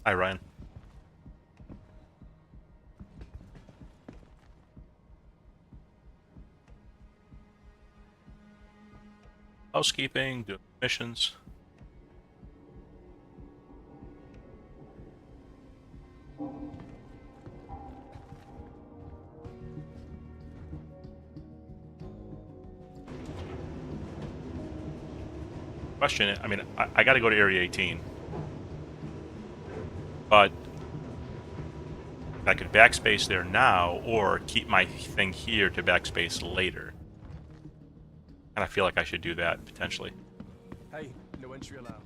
Hi, Ryan. Housekeeping, doing missions. Question, I mean, I got to go to Area 18. But I could backspace there now, or keep my thing here to backspace later. And I feel like I should do that, potentially. Hey, no entry allowed.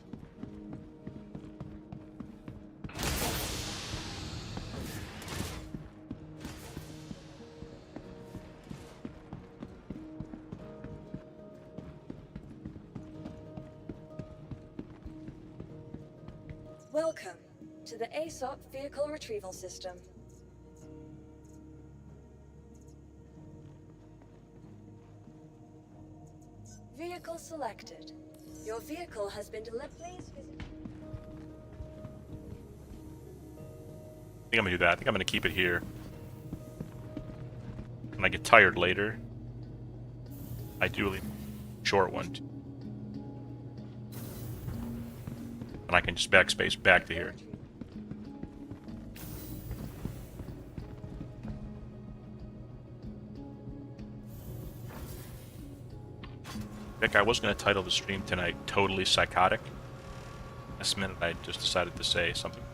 Welcome to the ASOP Vehicle Retrieval System. Vehicle selected. Your vehicle has been delivered. Please visit. I think I'm going to do that. I think I'm going to keep it here. When I get tired later, I do leave a short one. And I can just backspace back to here. Nick, I was going to title the stream tonight Totally Psychotic. This minute I just decided to say something.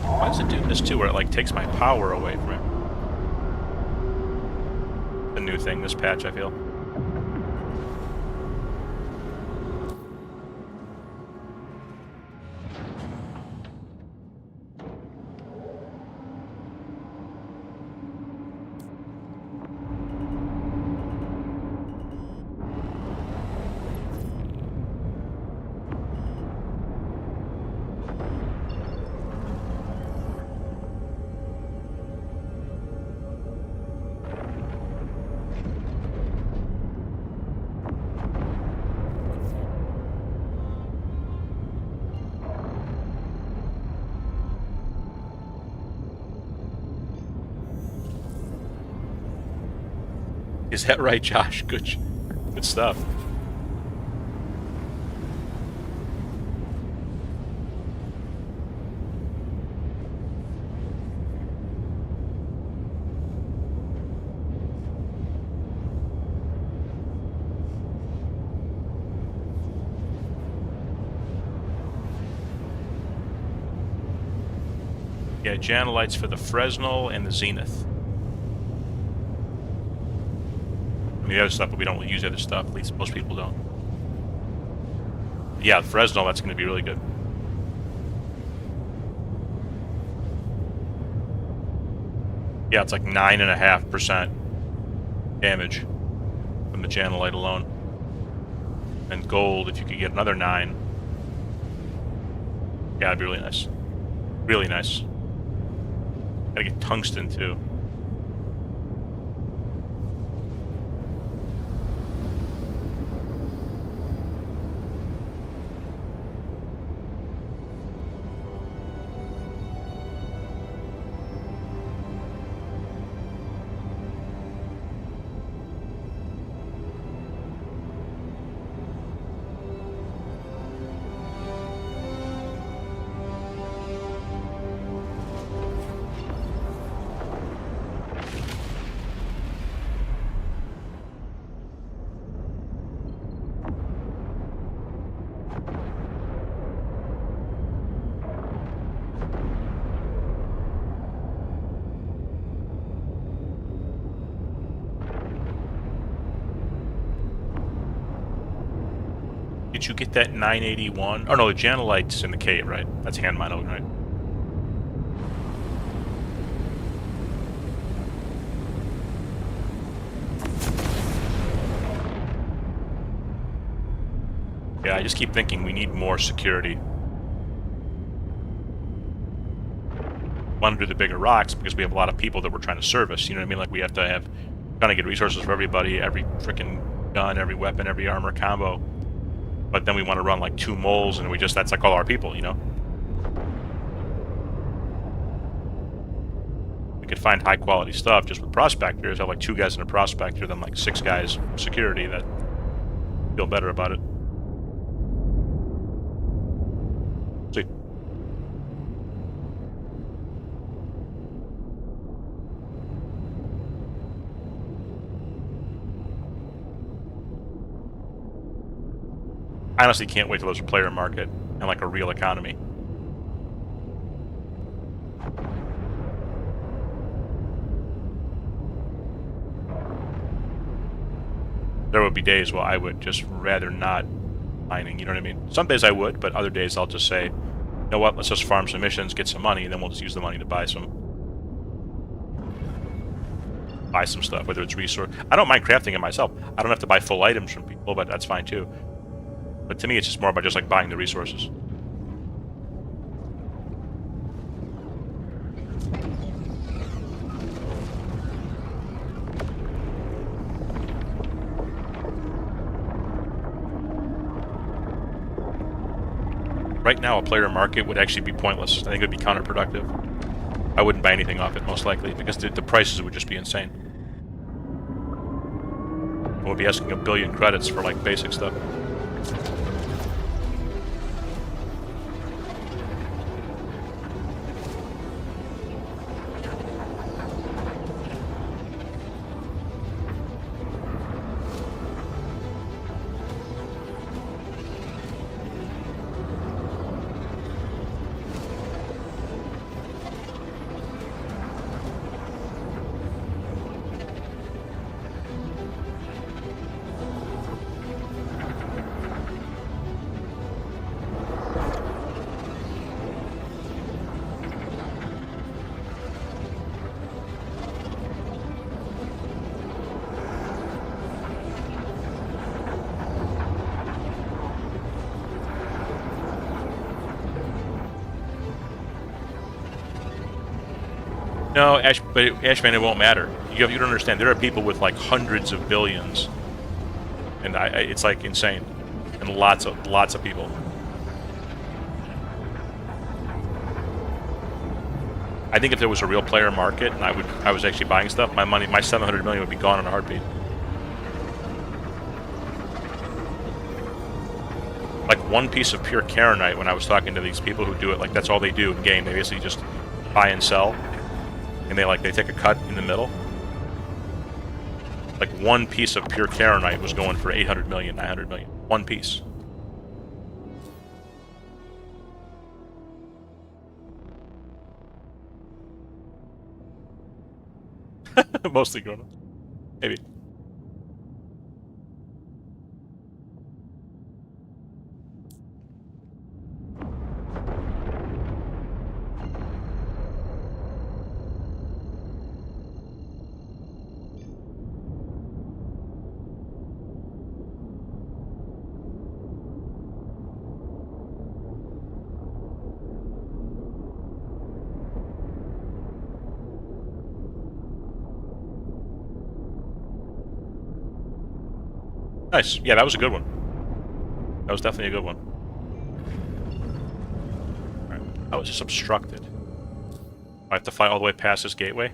Why does it do this too, where it like takes my power away from it? The new thing, this patch, I feel. Is that right, Josh? Good stuff. Yeah, Janelites for the Fresnel and the Zenith. I mean, the other stuff, but we don't use other stuff. At least most people don't. Yeah, Fresnel, that's going to be really good. Yeah, it's like 9.5% damage from the Janelite alone. And gold, if you could get another 9. Yeah, it'd be really nice. Really nice. Gotta get tungsten, too. Did you get that 981? Oh no, the Janelite's in the cave, right? That's hand mine, right? Yeah, I just keep thinking we need more security. Want to do the bigger rocks because we have a lot of people that we're trying to service. You know what I mean? Like we have to have trying to get resources for everybody, every freaking gun, every weapon, every armor combo. But then we want to run like 2 moles, and that's like all our people, you know? We could find high quality stuff just with prospectors. Have like 2 guys in a prospector, then like 6 guys security that feel better about it. See. I honestly can't wait till there's a player market and like a real economy. There would be days where I would just rather not mining, you know what I mean? Some days I would, but other days I'll just say, you know what, let's just farm some missions, get some money, and then we'll just use the money to buy some stuff, whether it's resource. I don't mind crafting it myself. I don't have to buy full items from people, but that's fine too. But to me, it's just more about just like buying the resources. Right now, a player market would actually be pointless. I think it would be counterproductive. I wouldn't buy anything off it, most likely, because the prices would just be insane. We'll be asking a billion credits for like basic stuff. No, Ashman, it won't matter. You don't understand. There are people with like hundreds of billions, and it's like insane, and lots of people. I think if there was a real player market and I was actually buying stuff, my 700 million would be gone in a heartbeat. Like 1 piece of pure Karenite, when I was talking to these people who do it, like that's all they do in game. They basically just buy and sell. And they take a cut in the middle. Like 1 piece of pure Karenite was going for 800 million, 900 million. 1 piece. Mostly grown-ups. Maybe. Nice. Yeah, that was a good one. That was definitely a good one. Alright. I was just obstructed. I have to fight all the way past this gateway.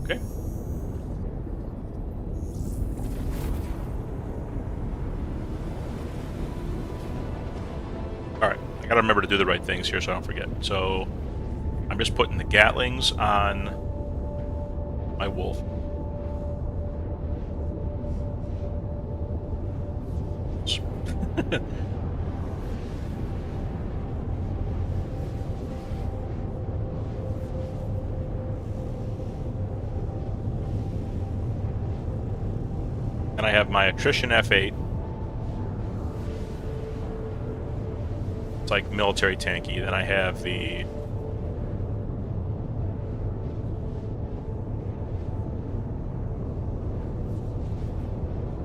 Okay. Alright, I gotta remember to do the right things here so I don't forget. So, I'm just putting the Gatlings on my wolf. And I have my attrition F8. It's like military tanky. Then I have the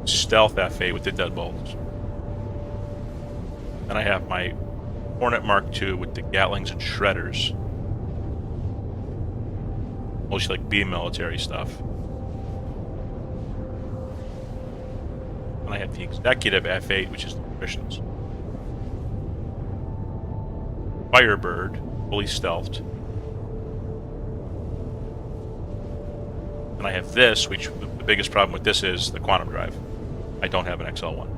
stealth F8 with the deadbolts. Then I have my Hornet Mark II with the Gatlings and Shredders. Mostly like B military stuff. And I have the Executive F8, which is the missions. Firebird, fully stealthed. And I have this, which the biggest problem with this is the quantum drive. I don't have an XL1.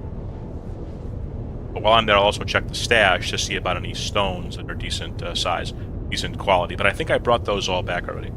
But while I'm there, I'll also check the stash to see about any stones that are decent size, decent quality. But I think I brought those all back already.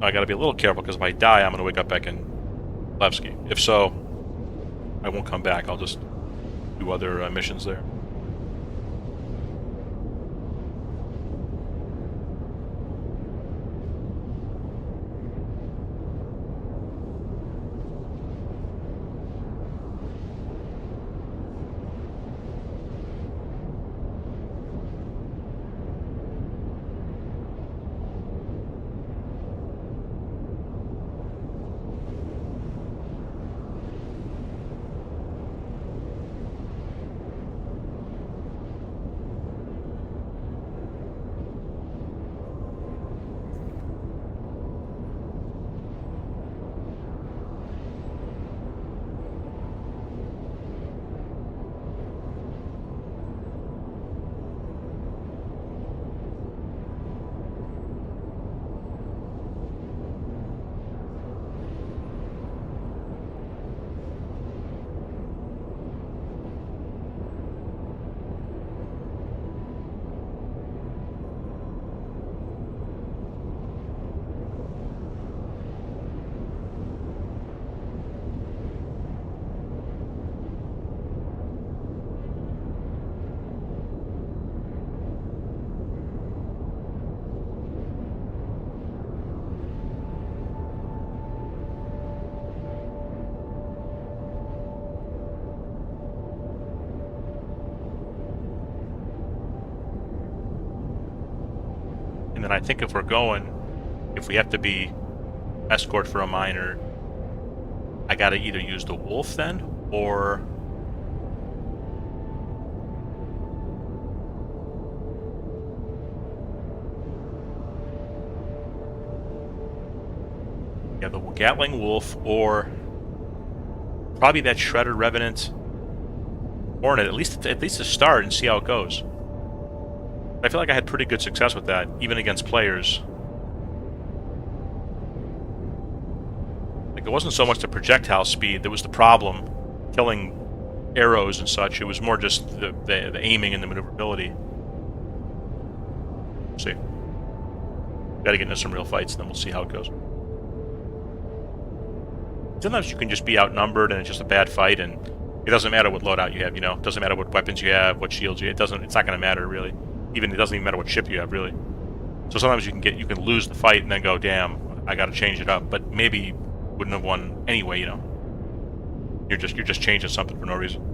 I gotta be a little careful because if I die, I'm gonna wake up back in Levski. If so, I won't come back. I'll just do other missions there. And then I think if we have to be escort for a miner, I gotta either use the wolf then, or yeah, the Gatling Wolf, or probably that Shredder Revenant Hornet, at least to start and see how it goes. I feel like I had pretty good success with that, even against players. Like, it wasn't so much the projectile speed that was the problem, killing arrows and such. It was more just the aiming and the maneuverability. We'll see. Gotta get into some real fights, and then we'll see how it goes. Sometimes you can just be outnumbered, and it's just a bad fight, and it doesn't matter what loadout you have, you know? It doesn't matter what weapons you have, what shields you have. It's not gonna matter, really. It doesn't even matter what ship you have, really. So sometimes you can lose the fight and then go, damn, I gotta change it up. But maybe you wouldn't have won anyway, you know. You're just changing something for no reason.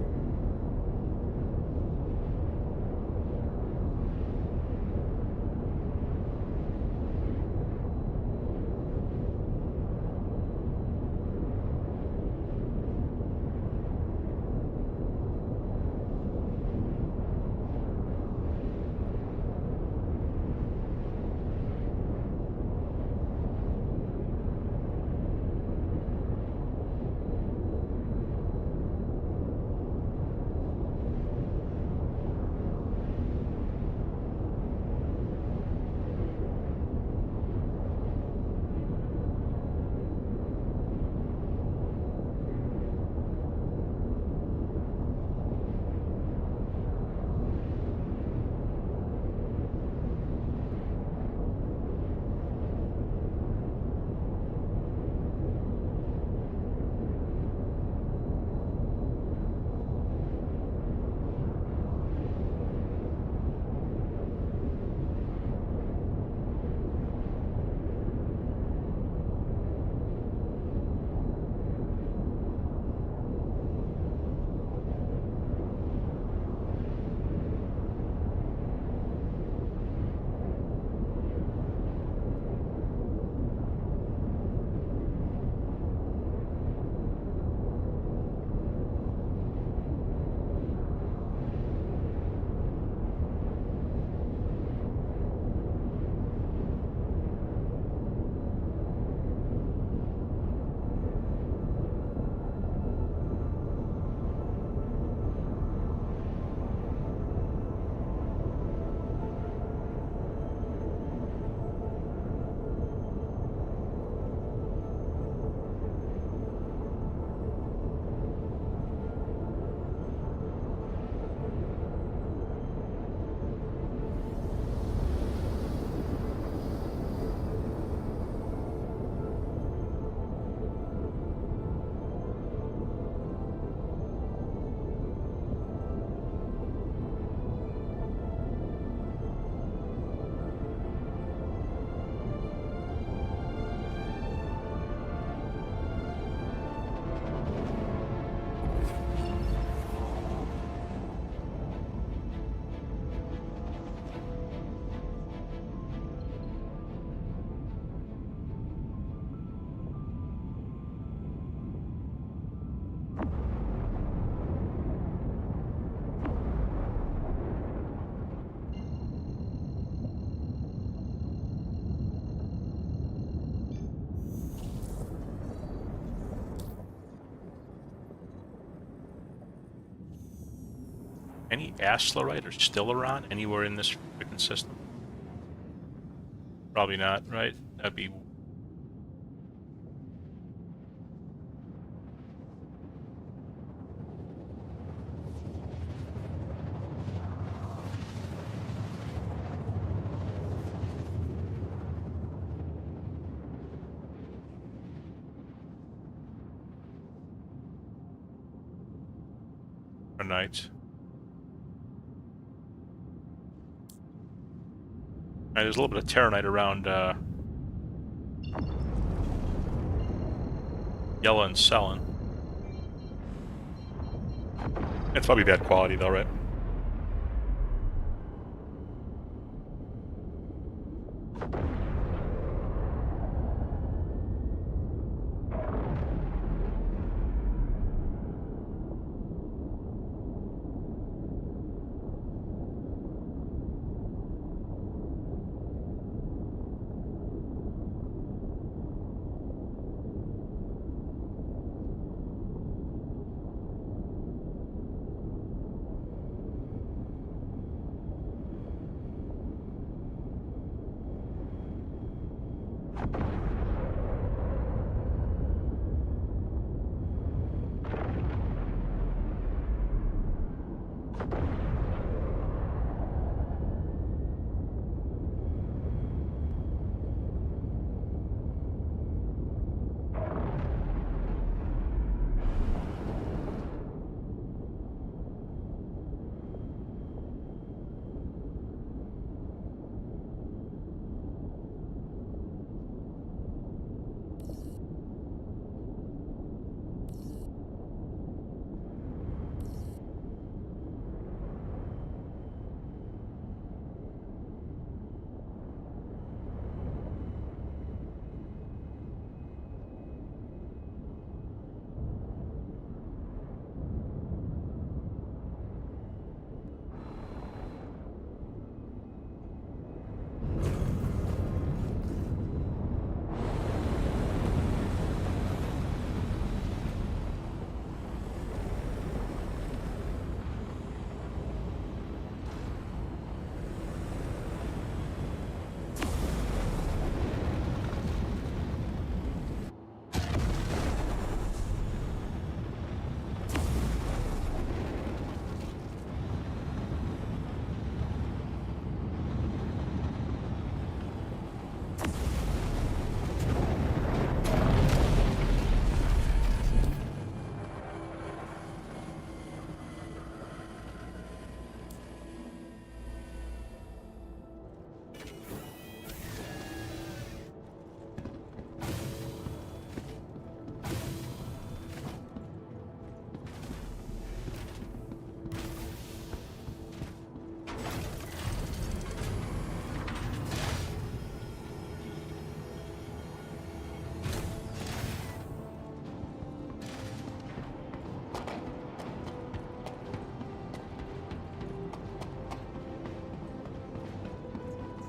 any Aslarite or Stellaron anywhere in this freaking system? Probably not, right? That'd be... Night. There's a little bit of Terranite around Yella and Cellin. It's probably bad quality though, right?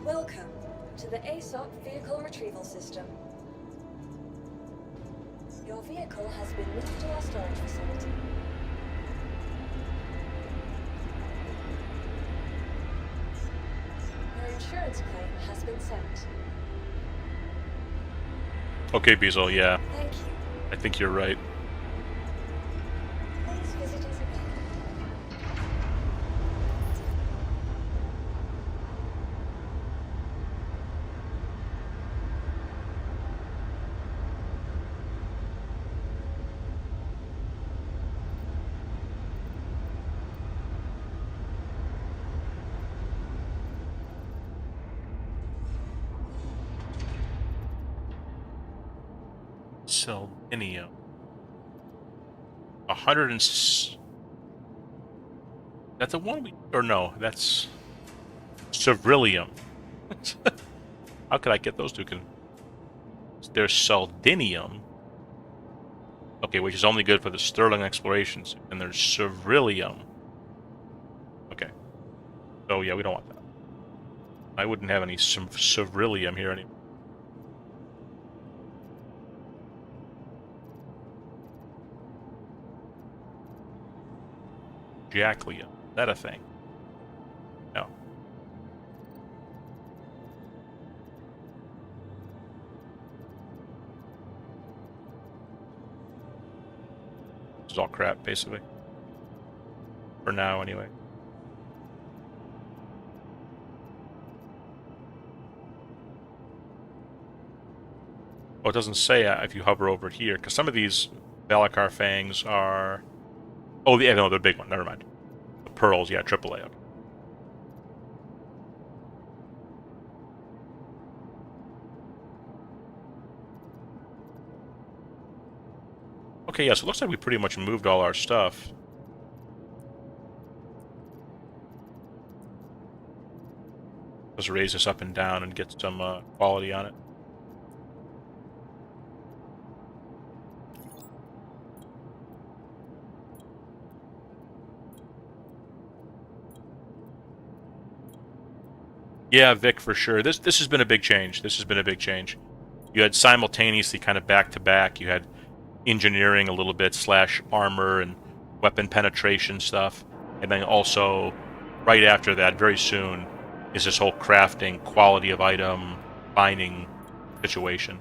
Welcome to the ASOP Vehicle Retrieval System. Your vehicle has been moved to our storage facility. Your insurance claim has been sent. Okay, Beazle, yeah. Thank you. I think you're right. Please visit us again. Selenium. 100 and... That's a one we... Or no, that's... Cerillium. How could I get those two? There's Seldinium. Okay, which is only good for the Sterling explorations. And there's Cerillium. Okay. So yeah, we don't want that. I wouldn't have any Cerillium here anymore. Jacklium. that a thing? No. This is all crap, basically. For now, anyway. Oh, it doesn't say if you hover over here, because some of these Valakar fangs are... Oh, yeah, no, they're big one. Never mind. The pearls, yeah, AAA. Okay. Okay, yeah, so it looks like we pretty much moved all our stuff. Let's raise this up and down and get some quality on it. Yeah, Vic, for sure. This has been a big change. This has been a big change. You had simultaneously kind of back-to-back. You had engineering a little bit / armor and weapon penetration stuff. And then also, right after that, very soon, is this whole crafting, quality of item, binding situation.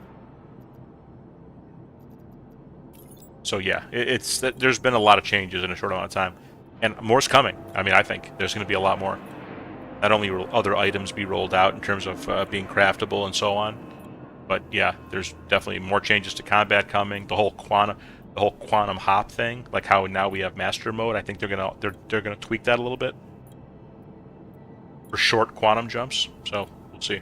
So yeah, there's been a lot of changes in a short amount of time. And more's coming. I mean, I think there's going to be a lot more. Not only will other items be rolled out in terms of being craftable and so on, but yeah, there's definitely more changes to combat coming. The whole quantum hop thing, like how now we have master mode. I think they're gonna tweak that a little bit for short quantum jumps. So we'll see.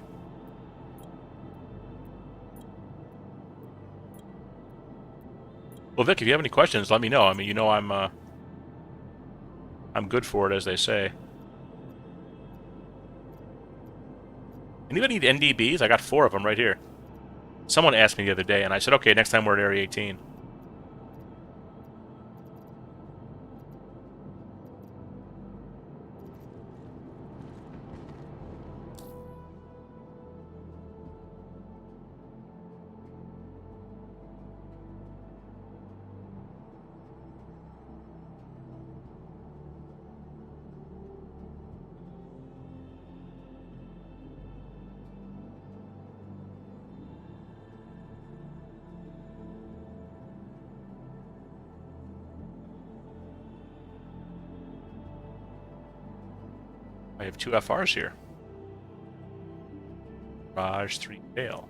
Well, Vic, if you have any questions, let me know. I mean, you know, I'm good for it, as they say. Anybody need NDBs? I got 4 of them right here. Someone asked me the other day, and I said, okay, next time we're at Area 18. I have 2 FRs here. Raj, 3 Gale.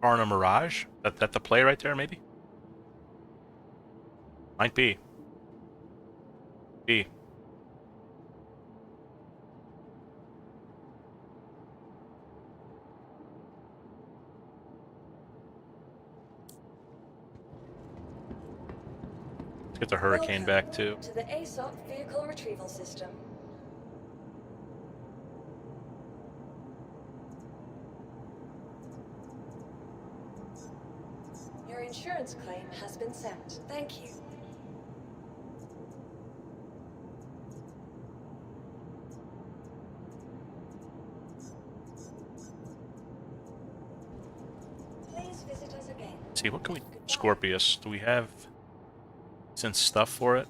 Karna Mirage? That the play right there, maybe? Might be. Be. Let's get the Hurricane back, too. To the ASOP vehicle retrieval system. Your insurance claim has been sent. Thank you. Please visit us again. Let's see, what can we... Scorpius, do we have some stuff for it?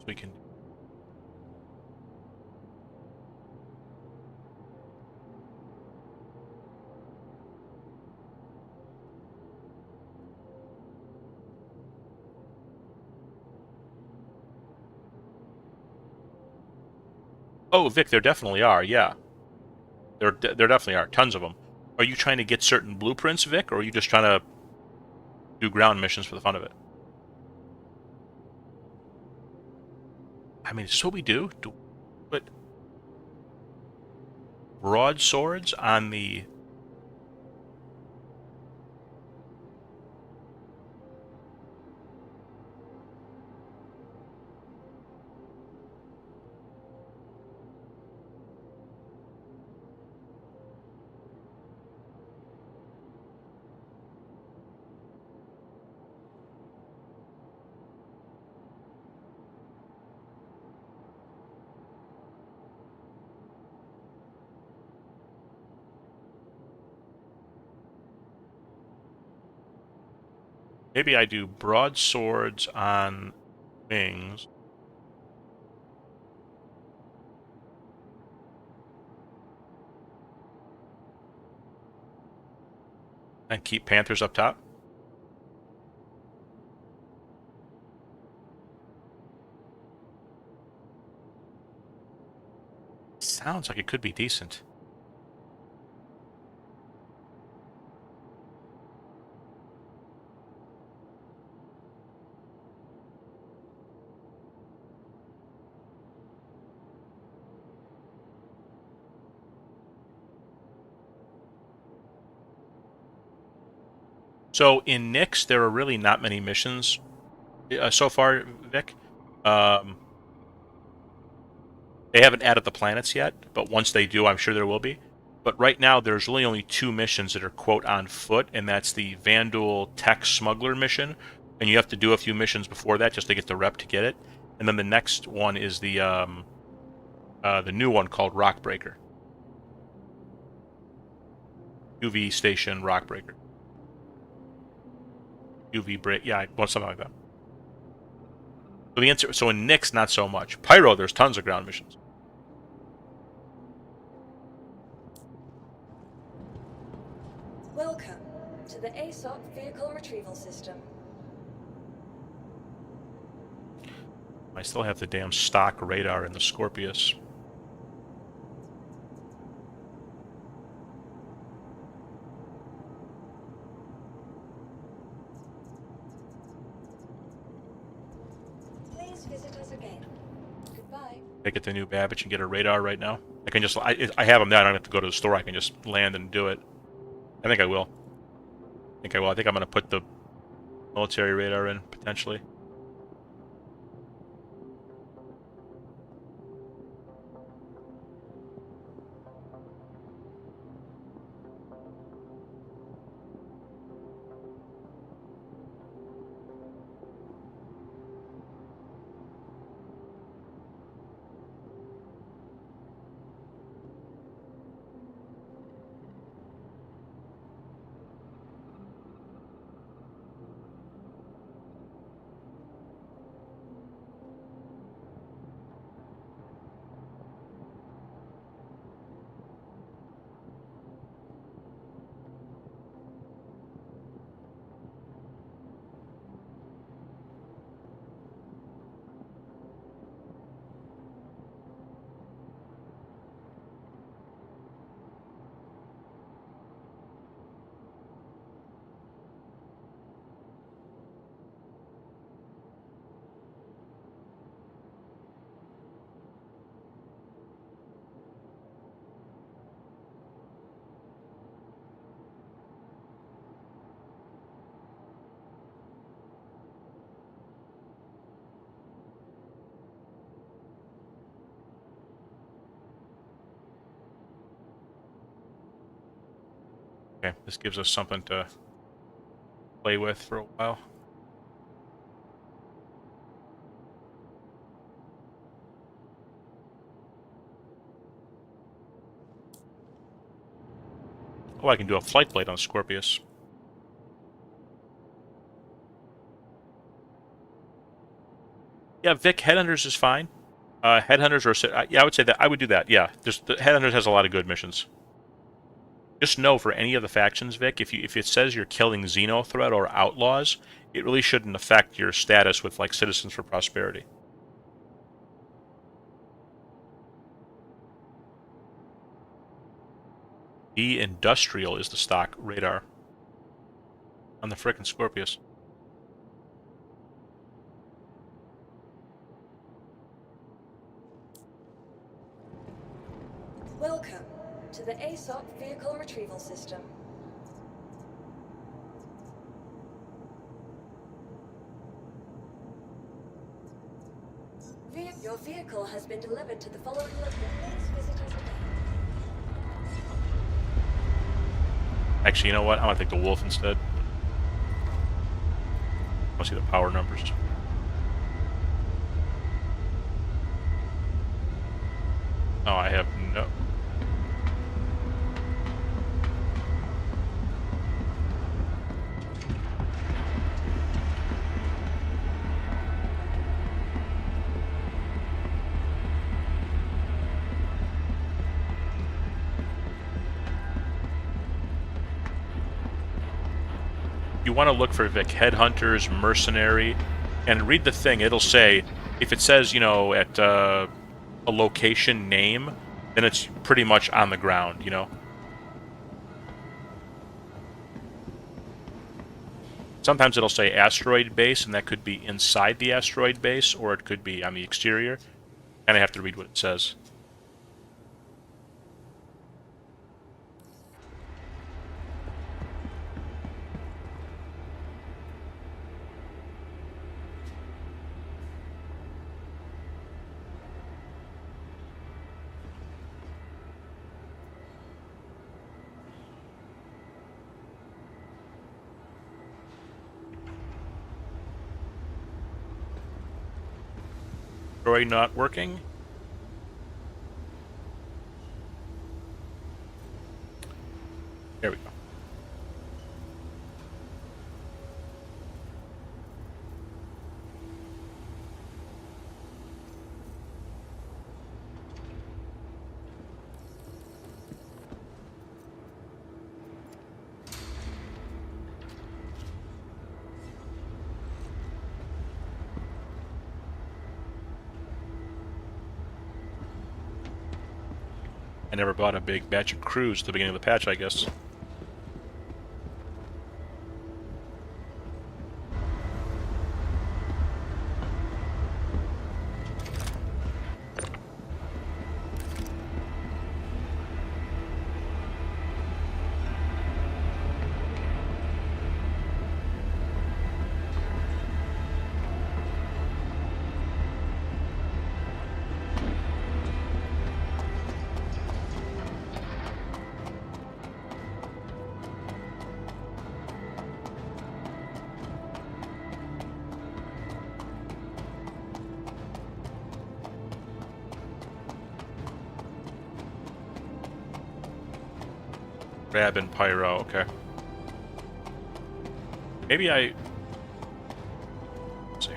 We can. Oh, Vic, there definitely are. Yeah, there definitely are tons of them. Are you trying to get certain blueprints, Vic, or are you just trying to do ground missions for the fun of it? I mean, is this what we do? Do put broadswords on the? Maybe I do broadswords on wings. And keep panthers up top. Sounds like it could be decent. So in Nyx, there are really not many missions so far, Vic. Um, they haven't added the planets yet, but once they do, I'm sure there will be. But right now, there's really only 2 missions that are quote on foot, and that's the Vandal Tech Smuggler mission, and you have to do a few missions before that just to get the rep to get it. And then the next one is the new one called Rockbreaker. UV Station Rockbreaker. UV break, yeah, well, something like that. So the answer, so in Nyx, not so much. Pyro, there's tons of ground missions. Welcome to the ASOP Vehicle Retrieval System. I still have the damn stock radar in the Scorpius. Please visit us again. Goodbye. I get the new Babbage and get a radar right now. I can just, I have them there. I don't have to go to the store. I can just land and do it. I think I will. I think I'm going to put the military radar in, potentially. Okay, this gives us something to play with for a while. Oh, I can do a flight blade on Scorpius. Yeah, Vic Headhunters is fine. Headhunters are yeah, I would say that I would do that. Yeah, just the Headhunters has a lot of good missions. Just know for any of the factions, Vic, if it says you're killing Xeno threat or outlaws, it really shouldn't affect your status with like Citizens for Prosperity. D Industrial is the stock radar on the frickin' Scorpius. Welcome to the ASOP Vehicle Retrieval System. Your vehicle has been delivered to the following location. Please visit us again. Actually, you know what? I'm gonna take the Wolf instead. I want to see the power numbers. Oh, I have no... You want to look for Vic Headhunters, Mercenary, and read the thing. It'll say, if it says, you know, at a location name, then it's pretty much on the ground, you know? Sometimes it'll say asteroid base, and that could be inside the asteroid base, or it could be on the exterior. And I have to read what it says. Droid not working. There we go. I never bought a big batch of crews at the beginning of the patch, I guess. Rab and Pyro, okay. Maybe I... Let's see.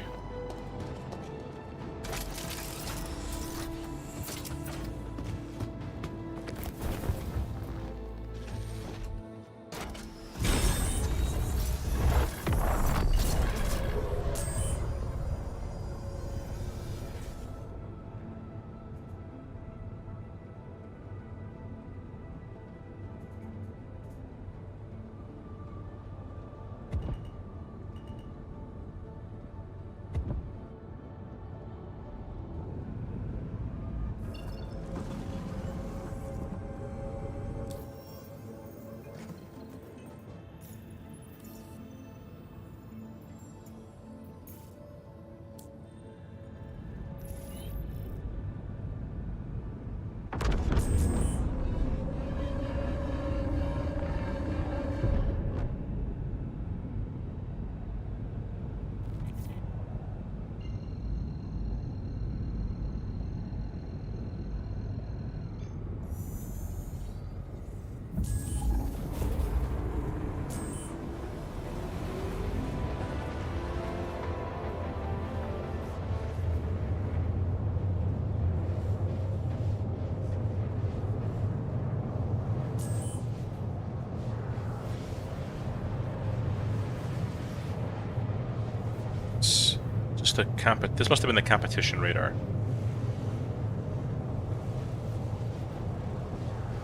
What's the This must have been the competition radar.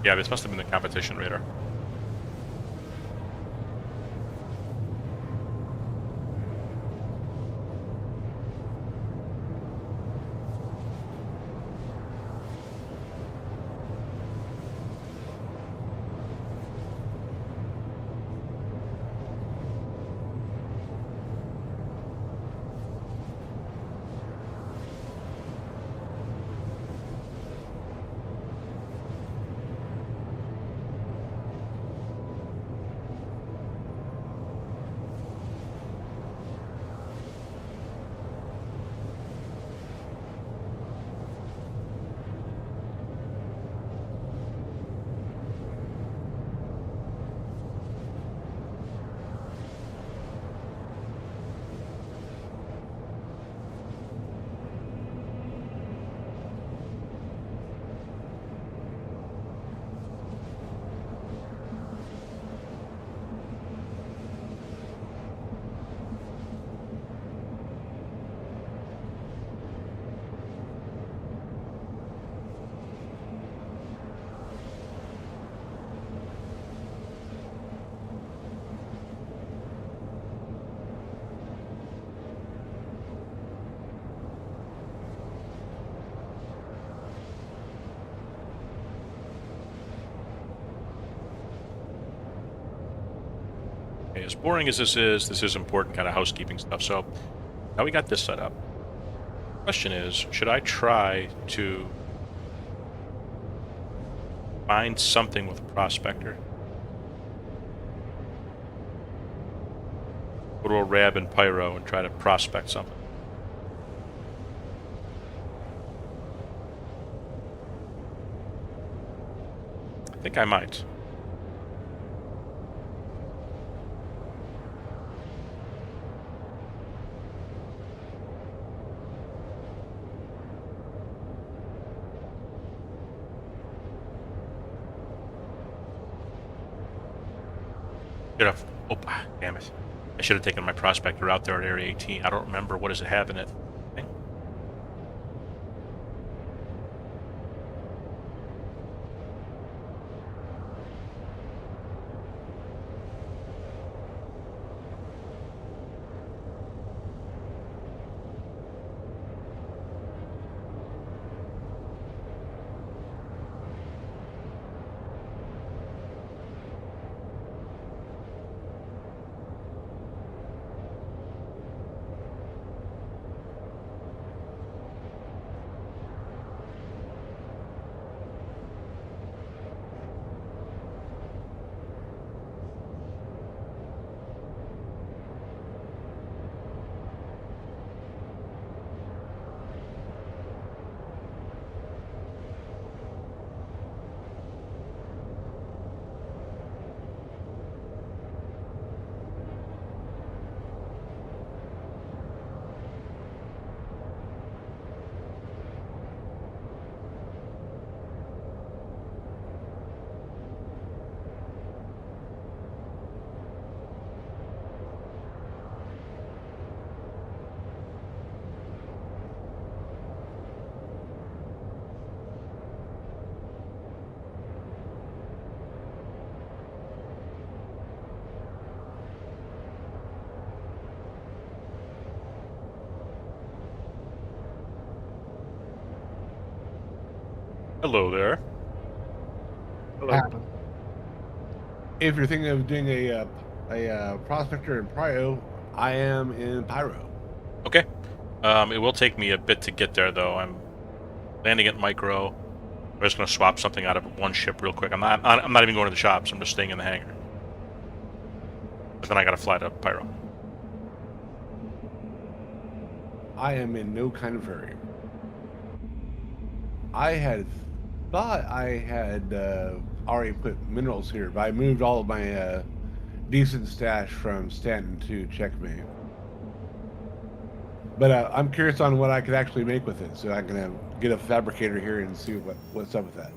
Yeah, this must have been the competition radar. As boring as this is important kind of housekeeping stuff. So now we got this set up. Question is, should I try to find something with a prospector? Go to a Rab and Pyro and try to prospect something. I think I might. Oh, damn it. I should have taken my prospector out there at Area 18. I don't remember. What does it have in it? Hello there. Hello. If you're thinking of doing a prospector in Prio, I am in Pyro. Okay. It will take me a bit to get there, though. I'm landing at Micro. I'm just going to swap something out of one ship real quick. I'm not even going to the shops. I'm just staying in the hangar. But then I got to fly to Pyro. I am in no kind of hurry. I had thought I had already put minerals here, but I moved all of my decent stash from Stanton to Checkmate. But I'm curious on what I could actually make with it, so I can get a fabricator here and see what's up with that.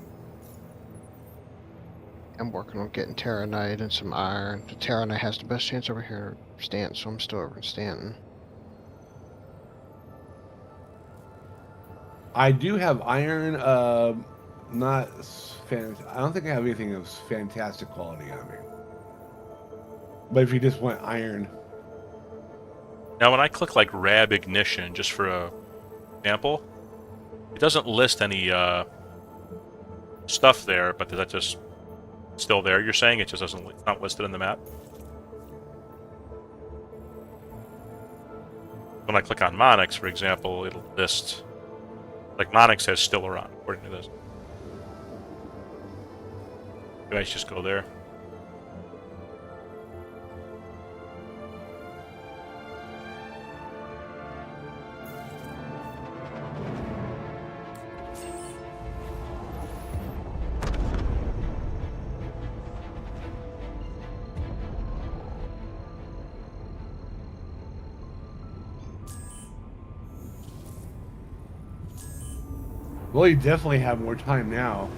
I'm working on getting Terranite and some iron. The Terranite has the best chance over here in Stanton, so I'm still over in Stanton. I do have iron. Not I don't think I have anything of fantastic quality on me. But if you just want iron, Now, when I click like Rab Ignition, just for a example, it doesn't list any stuff there, but is that just still there? You're saying it just doesn't? It's not listed in the map. When I click on Monix, for example, it'll list like Monix says still around according to this. You guys just go there. well, you definitely have more time now.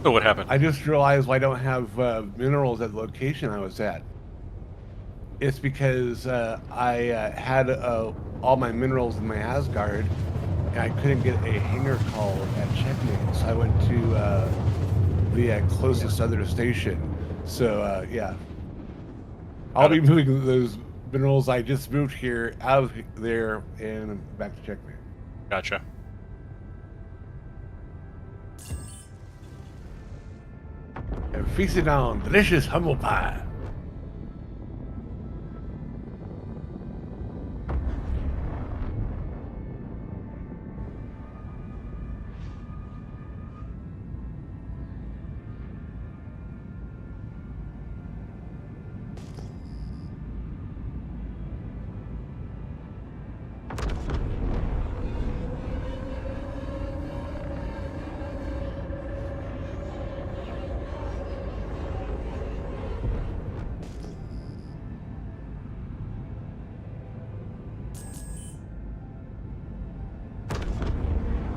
So what happened? I just realized why I don't have minerals at the location I was at. It's because I had all my minerals in my Asgard, and I couldn't get a hangar call at Checkmate, so I went to the closest other station. So yeah, I'll be moving those minerals I just moved here out of there and back to Checkmate. Gotcha. And feasting on delicious humble pie.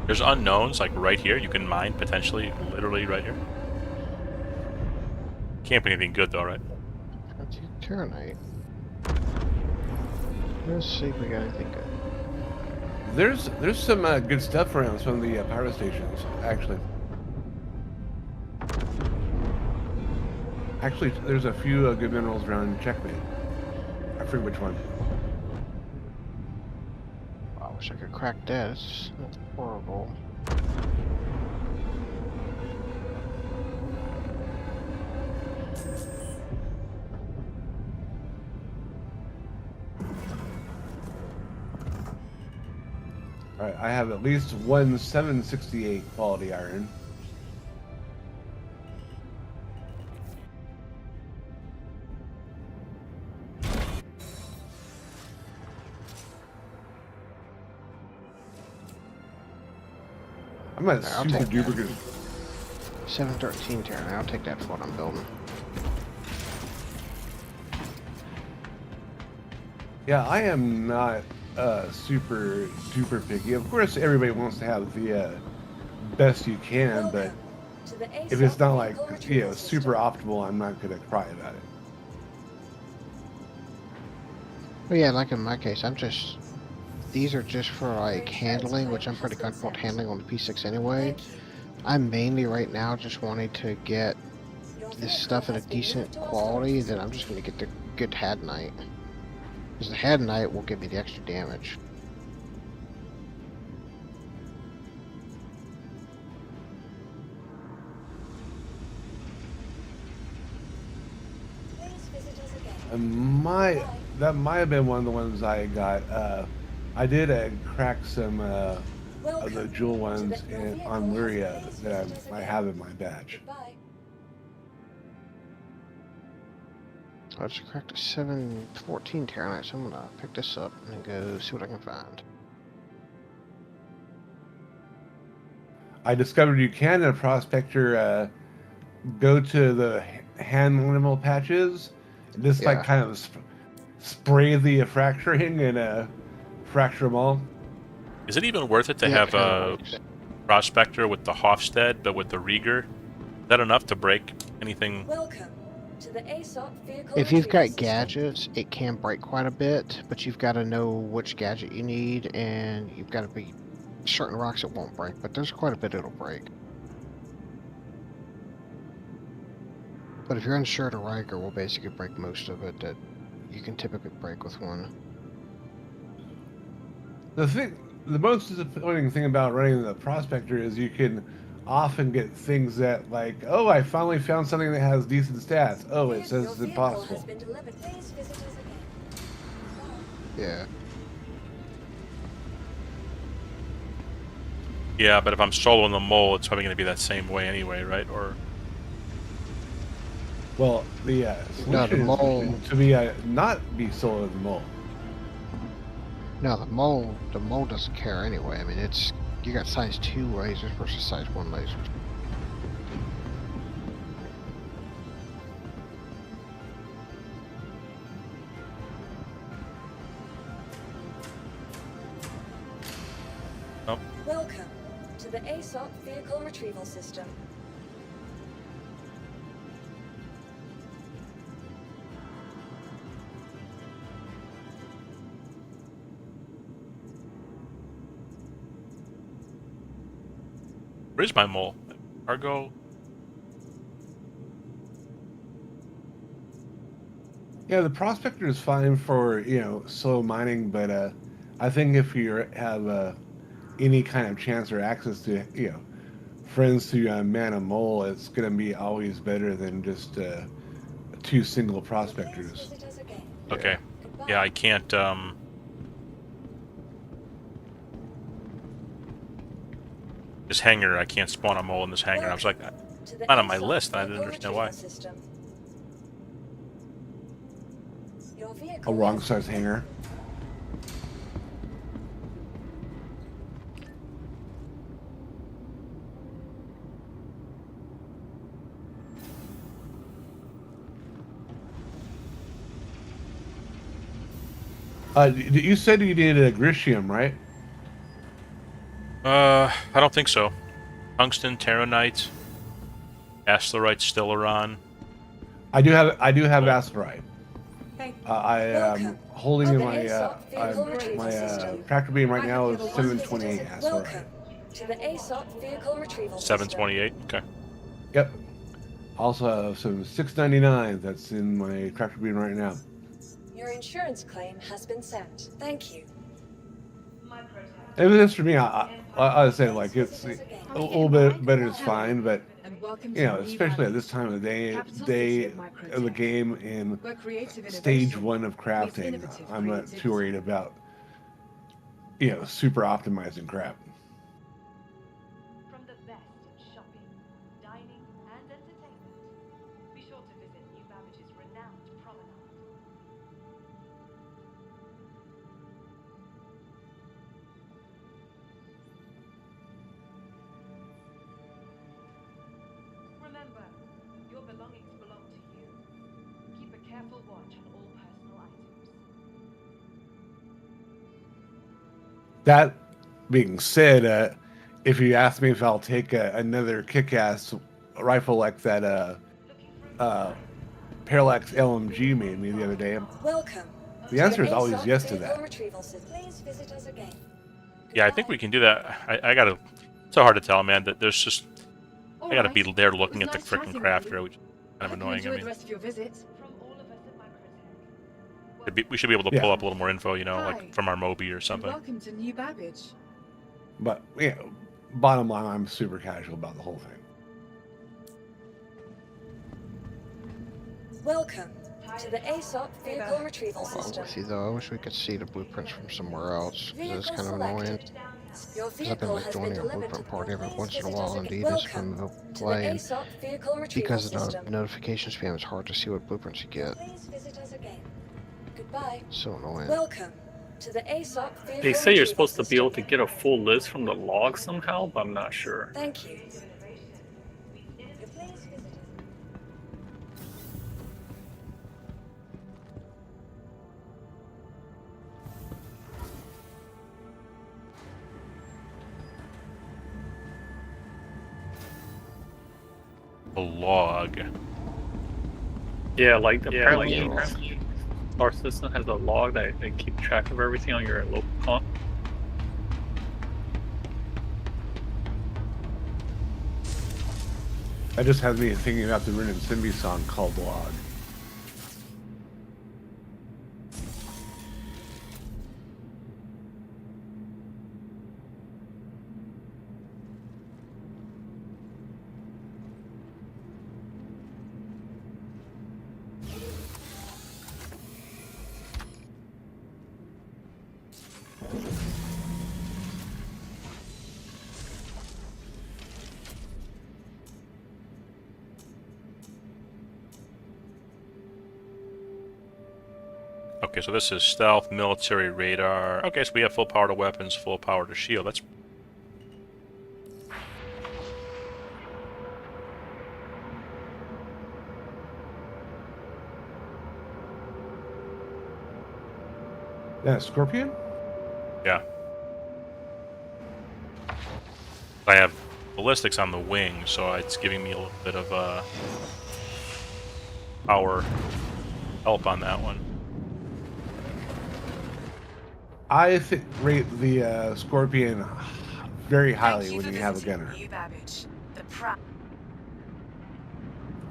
There's unknowns like right here. You can mine potentially, literally right here. Can't be anything good though, right? Terranite. Let's see if we got anything good. There's some good stuff around some of the power stations, actually. Actually, there's a few good minerals around Checkmate. I forget which one. I wish I could crack this. That's horrible. Alright, I have at least one 768 quality iron. I'm not I'll super take duper that. good. 713 Terranite. I'll take that for what I'm building. Yeah, I am not super duper picky. Of course, everybody wants to have the best you can, but To the if it's ASOP not like, vehicle you know, retrieval super system. optimal, I'm not gonna cry about it. But yeah, like in my case, these are just for like handling, which I'm pretty comfortable handling on the P6 anyway. Thank you. I'm mainly right now just wanting to get Your this vehicle stuff at a has been decent moved to our quality, service then I'm just going to get the good Hadnite. Because the Hadnite will give me the extra damage. Please visit us again. That might have been one of the ones I got. I did crack some of the Welcome jewel to ones the- your on vehicle Luria has that visitors I again. have in my badge. Goodbye. I just cracked a 714 Terranite, so I'm going to pick this up and go see what I can find. I discovered you can in a prospector go to the hand animal patches and just Yeah. like kind of spray the fracturing and fracture them all. Is it even worth it to Yeah, have kinda a works. Prospector with the Hofstede, but with the Rieger? Is that enough to break anything? Welcome to the ASOP vehicle If you've got retrieval system. gadgets, it can break quite a bit, but you've got to know which gadget you need, and you've got to be certain rocks it won't break, but there's quite a bit it'll break. But if you're unsure, the Riker will basically break most of it that you can typically break with one. The most disappointing thing about running the Prospector is you can often get things that like, oh, I finally found something that has decent stats. Oh, it says it's impossible. Has been delivered. Please visit us again. Yeah. Yeah, but if I'm soloing the mole, it's probably going to be that same way anyway, right? Or Well, the No, the solution mole- is to be not be solo the mole. No, the mole doesn't care anyway. I mean, you got size 2 lasers versus size 1 lasers. Welcome to the ASOP Vehicle Retrieval System. where's my mole? Cargo. Yeah, the Prospector is fine for slow mining, but I think if you have any kind of chance or access to friends to man a mole, it's gonna be always better than just 2 single Prospectors. Please visit us again. Okay. Goodbye. Yeah, I can't. This hangar, I can't spawn a mole in this hangar. I was like, To the not on my ASOP list, and I didn't Vehicle understand why. Retrieval System. Your A vehicle wrong has- size hanger. You said you needed a Gritium, right? I don't think so. Tungsten, Terranite, Asteroid, Stellaron. I do have asteroid. Hey, I am Welcome. holding in my ASOP Vehicle Retrieval my System. tractor beam right now is Please visit 728 us- asteroid. Welcome to the ASOP Vehicle Retrieval System. 728. Okay. Yep. Also have some 699 that's in my tractor beam right now. Your insurance claim has been sent. Thank you. If it is for me, I'd say like it's a little bit better is fine, but and welcome especially at this time of the day of the game in stage 1 of crafting, I'm not too worried about super optimizing crap. From the best in shopping, dining, and entertainment, be sure to visit New Babbage's renowned promenade. Remember, your belongings belong to you. Keep a careful watch on all personal items. That being said, if you ask me if I'll take another kick-ass rifle like that Parallax LMG made me the other day, Welcome. the answer is always ASOP yes to Vehicle that. Retrieval System. Please visit us again. Yeah, I think we can do that. I gotta. It's so hard to tell, man. That there's just. I gotta be there looking at the frickin' crafter, which is kind of annoying. I the mean, rest of your visit. From all of us at Microtech. we should be able to Yeah. pull up a little more info, Hi. like from our Moby or And something. welcome to New Babbage. But bottom line, I'm super casual about the whole thing. Welcome to the ASOP Vehicle Retrieval Well, System. with you though, I wish we could see the blueprints from somewhere else, because it's Vehicle kind of annoying. selected. Your Because I've been vehicle like has been joining a delivered blueprint to party every Please once in a visit while us on again. Deedus from Welcome the to play, the and ASOP Vehicle Retrieval because of the System. notification spam, it's hard to see what blueprints you get. Please visit us again. Goodbye. So annoying. Welcome to the ASOP Vehicle They say you're Retrieval supposed to be able to System. get a full list from the log somehow, but I'm not sure. Thank you. Please visit us. A log. Yeah, like apparently yeah. our system has a log that they keep track of everything on your local comp. That just has me thinking about the Rin and Simbi song called Log. Okay, so this is stealth, military, radar. Okay, so we have full power to weapons, full power to shield. That's That Scorpion? yeah. I have ballistics on the wing, so it's giving me a little bit of power help on that one. I rate the Scorpion very highly when you have a gunner.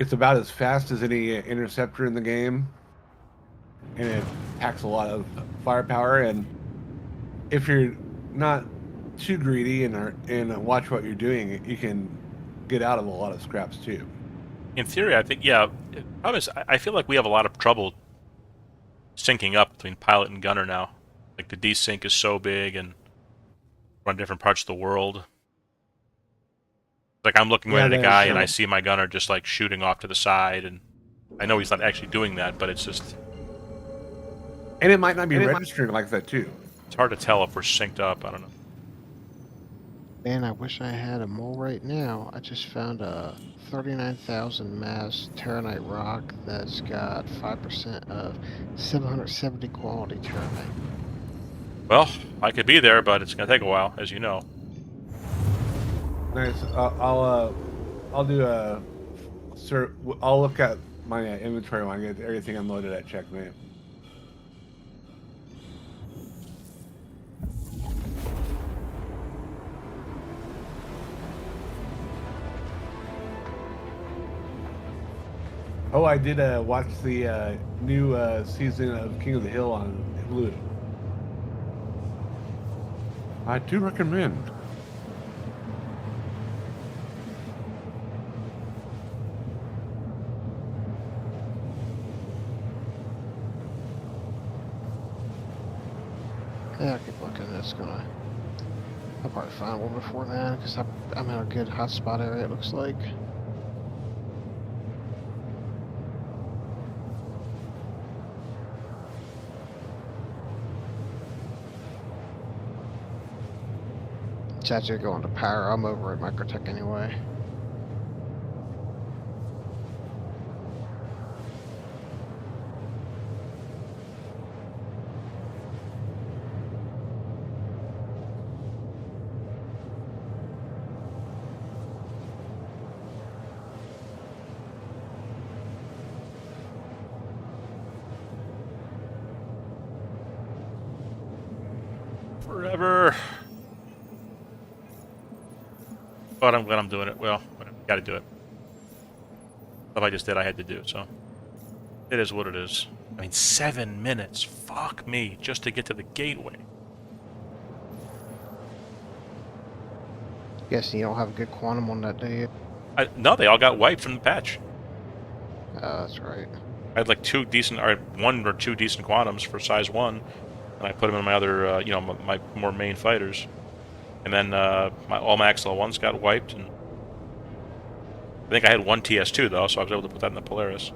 It's about as fast as any interceptor in the game, and it packs a lot of firepower. And if you're not too greedy and watch what you're doing, you can get out of a lot of scraps too. In theory, I think, yeah. I feel like we have a lot of trouble syncing up between pilot and gunner now. Like the desync is so big, and we're on different parts of the world. Like I'm looking right at a guy, and I see my gunner just like shooting off to the side, and I know he's not actually doing that, but it's just. And it might not be registering like that too. It's hard to tell if we're synced up. I don't know. Man, I wish I had a mole right now. I just found a 39,000 mass Terranite rock that's got 5% of 770 quality Terranite. Well, I could be there, but it's gonna take a while, as you know. Nice. I'll do a. Sir, I'll look at my inventory when I get everything unloaded at Checkmate. Oh, I did watch the new season of King of the Hill on Hulu. I do recommend. Yeah, I'll keep looking. I'll probably find one before then, because I'm in a good hotspot area, it looks like. As you're going to power, I'm over at Microtech anyway. Forever. But I'm glad I'm doing it. Well, gotta do it. What I just did, I had to do, so. It is what it is. I mean, 7 minutes. Fuck me, just to get to the gateway. Guessing you don't have a good quantum on that, do you? No, they all got wiped from the patch. That's right. I had like one or two decent quantums for size 1, and I put them in my other, my more main fighters. And then all my XL1s got wiped, and I think I had one TS2 though, so I was able to put that in the Polaris.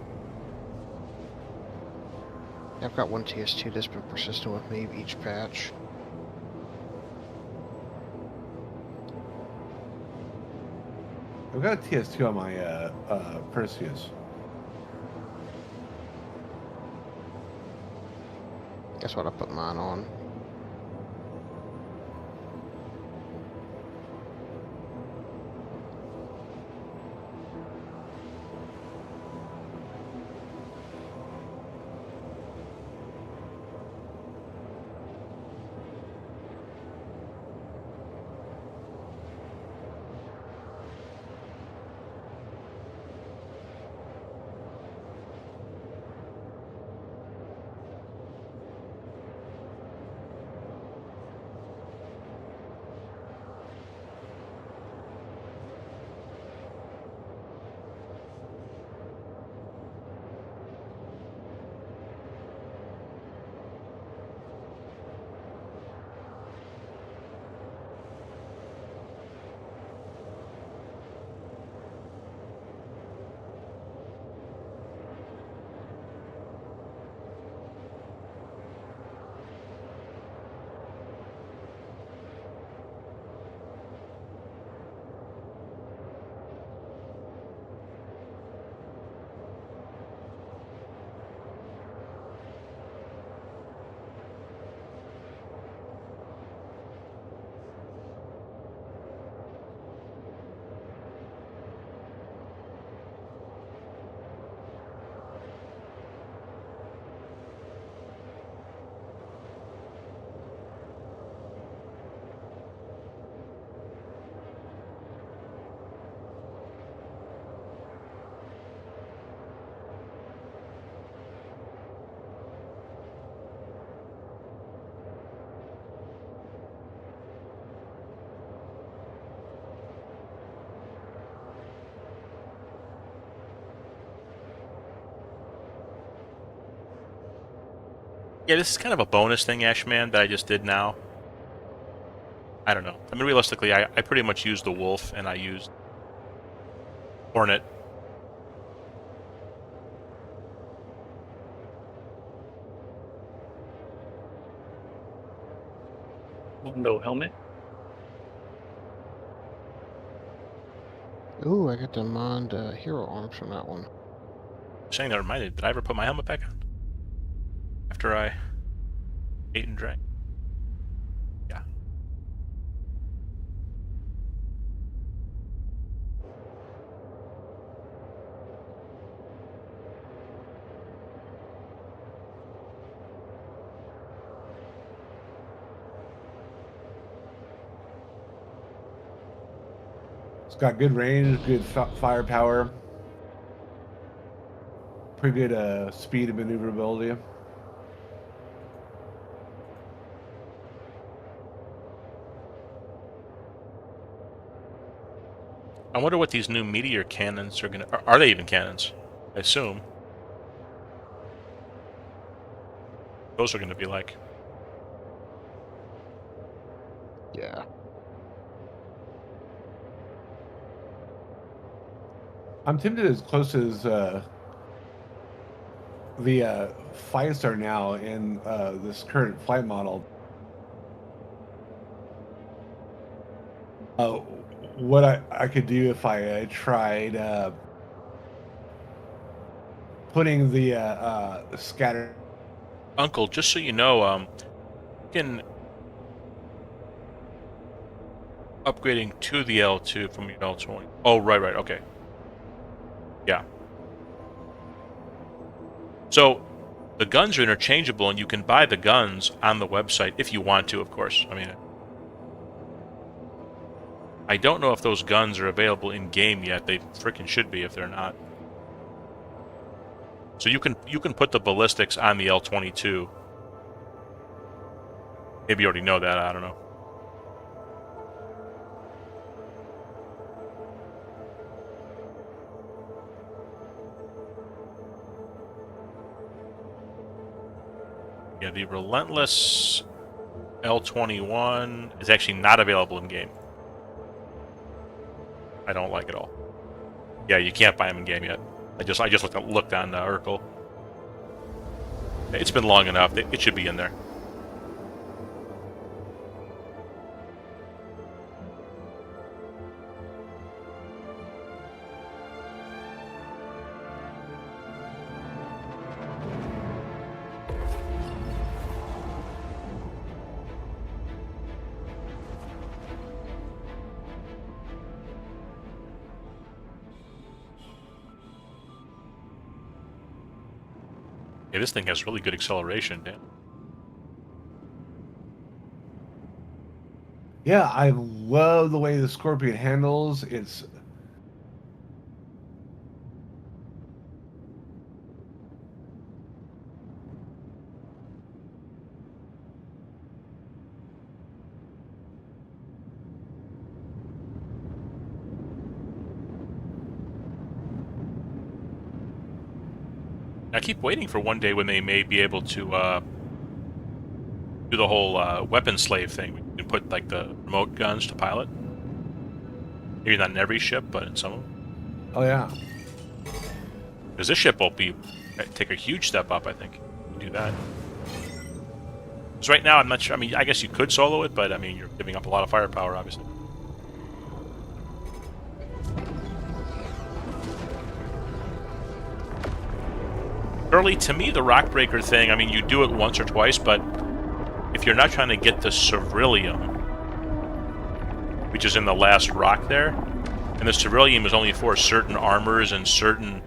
I've got one TS2 that's been persistent with me each patch. I've got a TS2 on my Perseus. Guess what I put mine on? Yeah, this is kind of a bonus thing, Ashman, that I just did now. I don't know. I mean, realistically, I pretty much used the Wolf and I used Hornet. No helmet. Ooh, I got the Mond hero arms from that one. Saying that reminded, did I ever put my helmet back on? After I ate and drank? Yeah. It's got good range, good firepower, pretty good speed and maneuverability. I wonder what these new meteor cannons are gonna. Are they even cannons? I assume. Those are gonna be like. Yeah. I'm tempted as close as the fights are now in this current flight model. What I could do if I tried putting the scatter. Uncle, just so you know, you can upgrading to the L2 from your L20. Oh, right, okay. Yeah. So, the guns are interchangeable, and you can buy the guns on the website if you want to, of course. I mean, I don't know if those guns are available in game yet. They frickin' should be if they're not. So you can put the ballistics on the L22. Maybe you already know that. I don't know. Yeah, the Relentless L21 is actually not available in game. I don't like it all. Yeah, you can't buy them in game yet. I just looked on Urkel. It's been long enough. It should be in there. Yeah, this thing has really good acceleration, Dan. Yeah, I love the way the Scorpion handles. It's I keep waiting for one day when they may be able to do the whole weapon slave thing. We can put like the remote guns to pilot. Maybe not in every ship, but in some of them. oh yeah. Because this ship will take a huge step up, I think. Do that. Because right now, I'm not sure. I mean, I guess you could solo it, but I mean, you're giving up a lot of firepower, obviously. Early, to me, the rock breaker thing, I mean, you do it once or twice, but if you're not trying to get the Ceruleum, which is in the last rock there, and the Ceruleum is only for certain armors and certain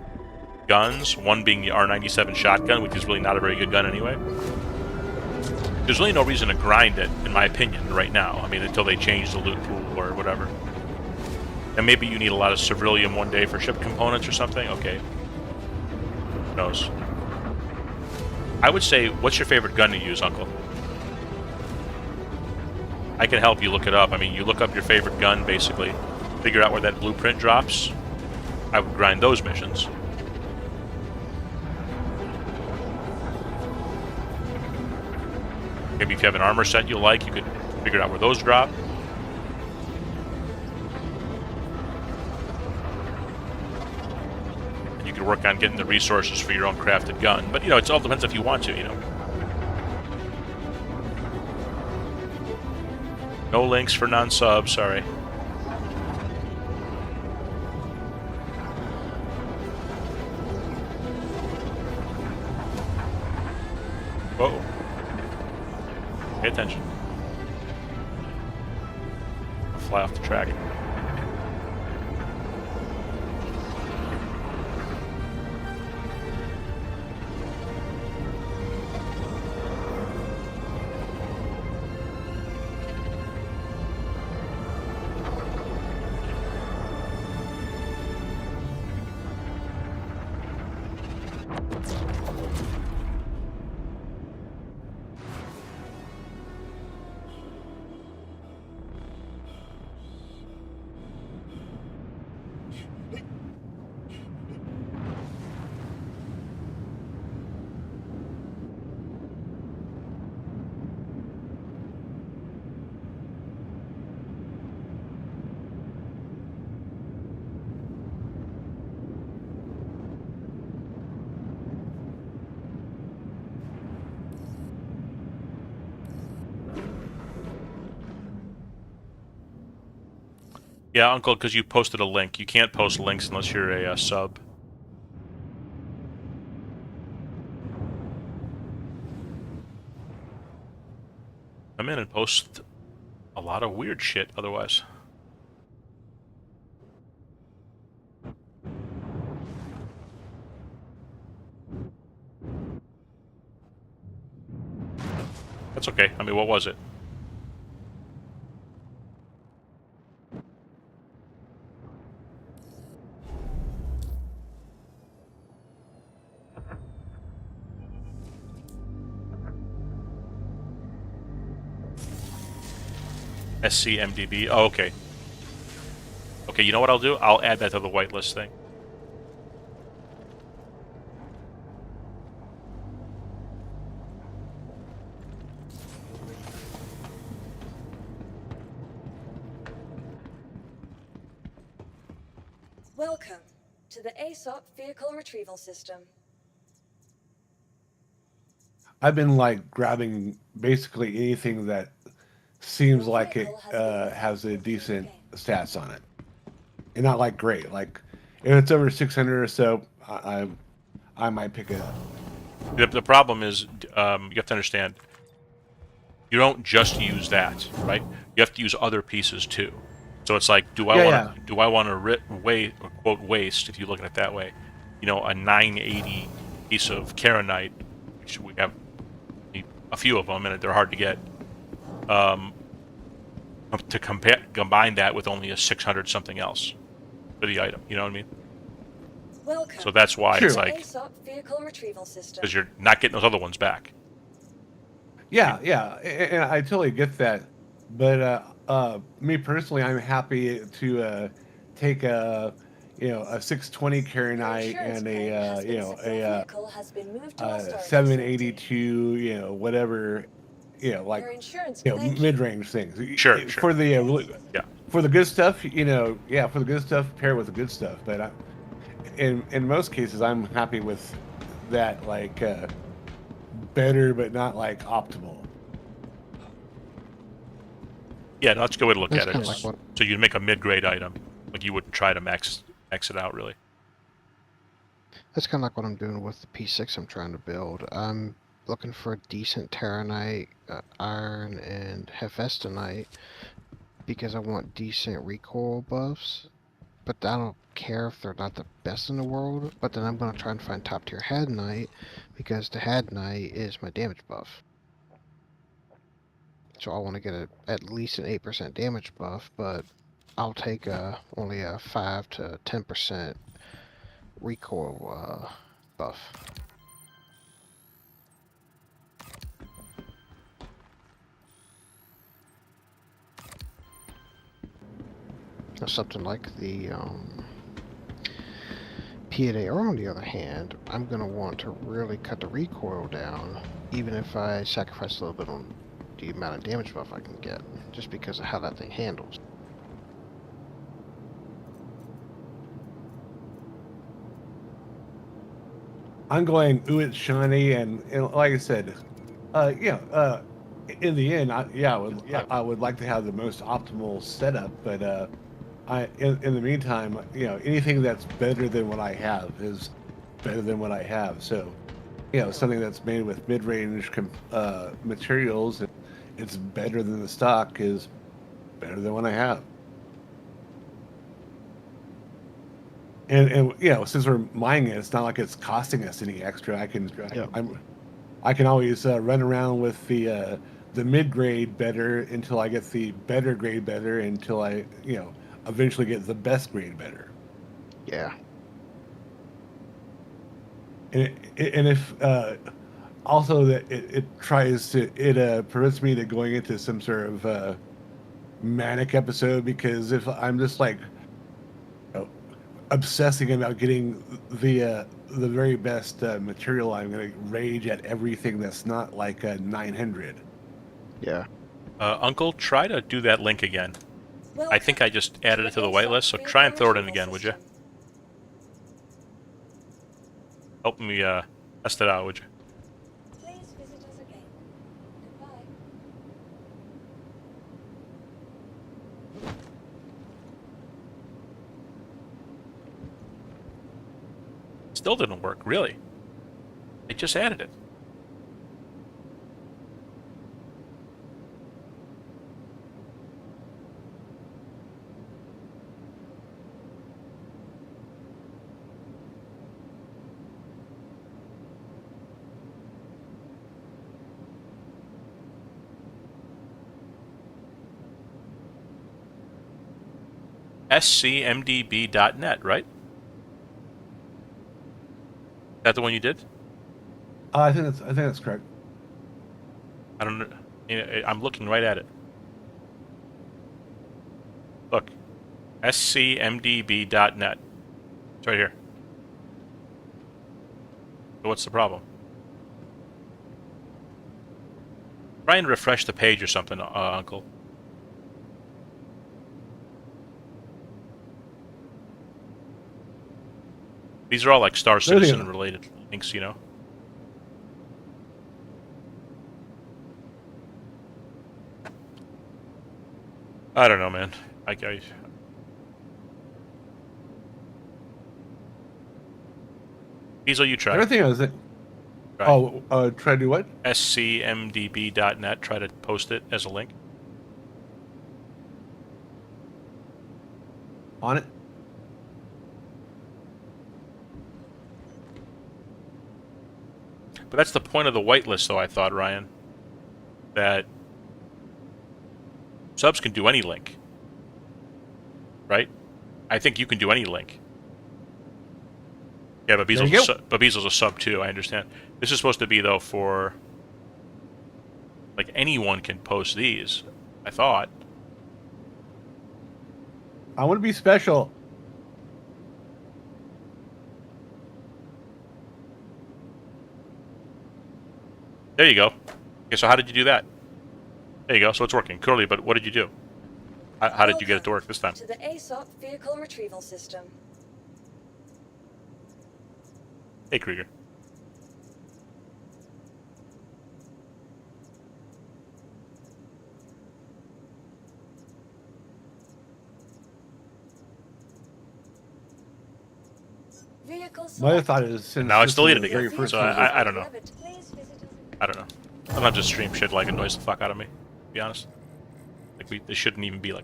guns, one being the R97 shotgun, which is really not a very good gun anyway. There's really no reason to grind it, in my opinion, right now. I mean, until they change the loot pool or whatever. And maybe you need a lot of Ceruleum one day for ship components or something. Okay. Who knows? I would say, what's your favorite gun to use, Uncle? I can help you look it up. I mean, you look up your favorite gun, basically, figure out where that blueprint drops. I would grind those missions. Maybe if you have an armor set you like, you could figure out where those drop. And you could work on getting the resources for your own crafted gun. But, you know, it all depends if you want to, you know. No links for non-subs, sorry. Whoa. Pay attention. I'll fly off the track. Yeah, Uncle, because you posted a link. You can't post links unless you're a sub. Come in and post a lot of weird shit otherwise. That's okay. I mean, what was it? SCMDB. Oh, okay. Okay, you know what I'll do? I'll add that to the whitelist thing. Welcome to the ASOP Vehicle Retrieval System. I've been like grabbing basically anything that seems like it has a decent stats on it, and not like great. Like if it's over 600 or so, I might pick it up. The problem is, you have to understand, you don't just use that, right? You have to use other pieces too. So it's like, do I want to waste, if you look at it that way, you know, a 980 piece of Karenite, which we have a few of them, and they're hard to get, to combine that with only a 600 something else for the item. You know what I mean? Welcome. So that's why it's like, ASOP Vehicle Retrieval System. because you're not getting those other ones back. Yeah, and I totally get that, but me personally, I'm happy to take a 620 Karenite and a 782, whatever, like mid-range things. Sure. For the for the good stuff, for the good stuff, pair with the good stuff. But in most cases, I'm happy with that, like better, but not like optimal. Yeah, no, that's a good way to look at it. Like what... So you'd make a mid-grade item, like you wouldn't try to max it out, really. That's kind of like what I'm doing with the P6 I'm trying to build. I'm looking for a decent Terranite, Iron, and Hephaestonite because I want decent recoil buffs. But I don't care if they're not the best in the world. But then I'm going to try and find top-tier Hadnite because the Hadnite is my damage buff. So I want to get at least an 8% damage buff, but I'll take only a 5 to 10% recoil buff. Now something like the P8AR, on the other hand, I'm going to want to really cut the recoil down, even if I sacrifice a little bit on the amount of damage buff I can get, just because of how that thing handles. I'm going, ooh, it's shiny, and like I said, in the end, I would like to have the most optimal setup, but in the meantime, anything that's better than what I have is better than what I have. So, something that's made with mid-range materials, it's better than the stock is better than what I have. And since we're mining it, it's not like it's costing us any extra. I can always run around with the mid grade better until I get the better grade better until I eventually get the best grade better. Yeah. And if also that it prevents me to going into some sort of manic episode, because if I'm just like obsessing about getting the very best material, I'm going to rage at everything that's not like a 900. Yeah. Uncle, try to do that link again. I think I just added it to the whitelist, so try and throw it in again, would you? Help me test it out, would you? Please visit us again. Goodbye. Still didn't work, really. I just added it. scmdb.net, right? Is that the one you did? I think that's correct. I don't know. I'm looking right at it. Look. scmdb.net. It's right here. So what's the problem? Try and refresh the page or something, Uncle. These are all like Star Citizen related links, you know? I don't know, man. Diesel, you try. Everything I was try. Try to do what? scmdb.net. Try to post it as a link. On it. But that's the point of the whitelist, though, I thought, Ryan. That subs can do any link. Right? I think you can do any link. Yeah, but Beazel's a sub, too, I understand. This is supposed to be, though, for... Like, anyone can post these, I thought. I want to be special. There you go. Okay, so how did you do that? There you go, so it's working. Curly, but what did you do? How did you get it to work this time? To the ASOP vehicle retrieval system. Hey, Krieger. My other thought is, since now it's deleted the very again, first so one- I don't know. I don't know. Sometimes just stream shit like annoys the fuck out of me, to be honest. Like, they shouldn't even be like...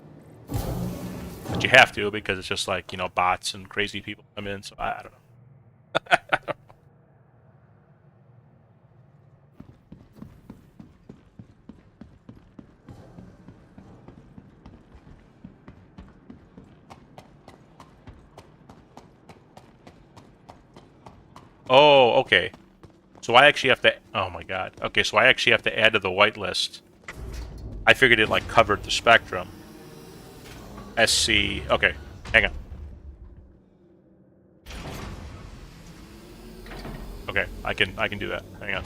But you have to, because it's just like, bots and crazy people come in, so I don't know. Oh, okay. So I actually have to... Oh my god. Okay, so I actually have to add to the whitelist. I figured it, like, covered the spectrum. SC... Okay, hang on. Okay, I can do that. Hang on.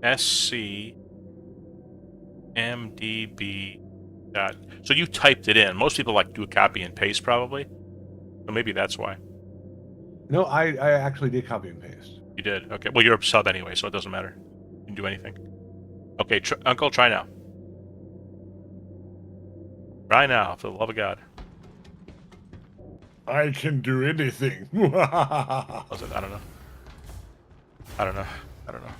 SCMDB dot. So you typed it in. Most people like do a copy and paste probably. So maybe that's why. No, I actually did copy and paste. You did. Okay. Well, you're a sub anyway, so it doesn't matter. You can do anything. Okay, Uncle, try now. Try now, for the love of God. I can do anything. Was it? I don't know. I don't know. I don't know.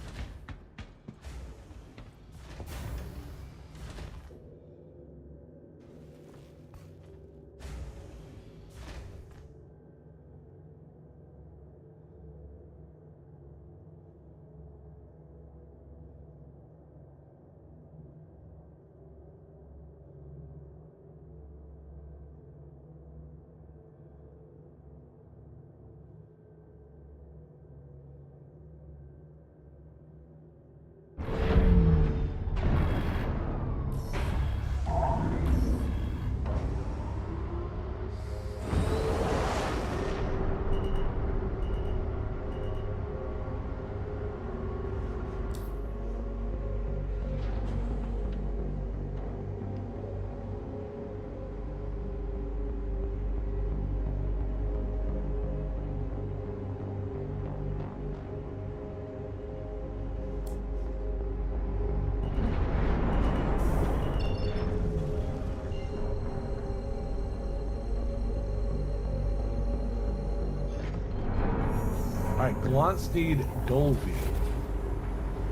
Alright, Glonsteed Dolby.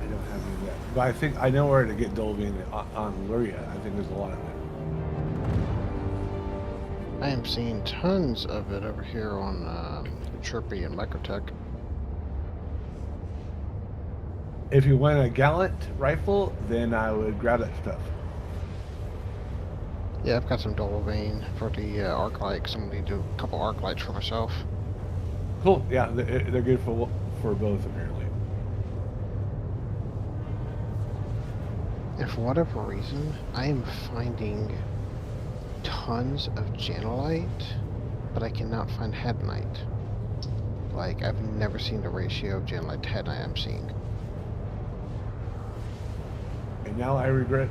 I don't have any of that. But I think I know where to get Dolby on Luria. I think there's a lot of it. I am seeing tons of it over here on Chirpy and Microtech. If you want a Gallant rifle, then I would grab that stuff. Yeah, I've got some Dolbane for the arc lights. I'm going to do a couple arc lights for myself. Cool. Yeah, they're good for both apparently. And for whatever reason, I am finding tons of Janolite, but I cannot find Headnite. Like, I've never seen the ratio of Janolite to Headnite I'm seeing. And now I regret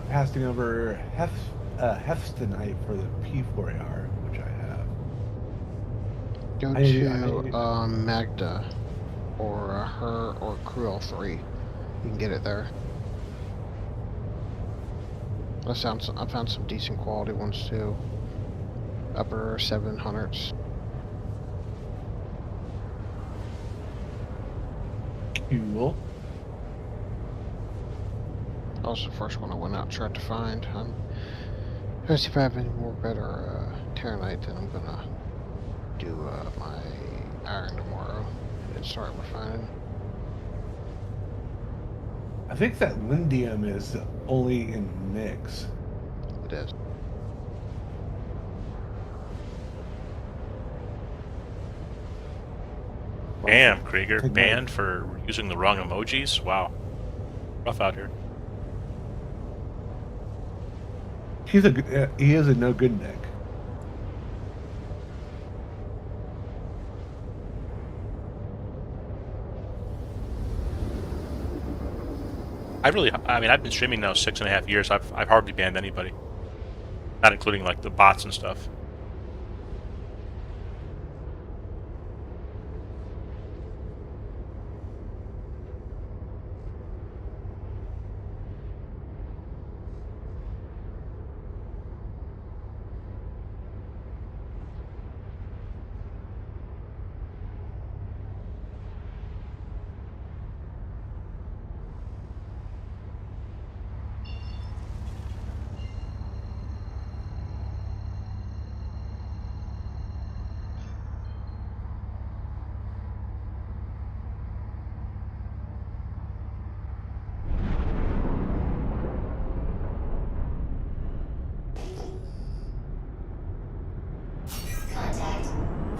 passing over Hefstonite for the P4AR, which I have. Go to Magda, or her, or Cruel 3. You can get it there. I found some decent quality ones too. Upper 700s. Cool. That was the first one I went out and tried to find. I'm gonna see if I have any more better Terranite, then I'm gonna do my iron tomorrow and start refining. I think that Lindium is only in mix. It is. Damn, Krieger. Banned for using the wrong emojis? Wow. Rough out here. He is a no good Nick. I mean, I've been streaming now 6.5 years. I've hardly banned anybody. Not including, like, the bots and stuff.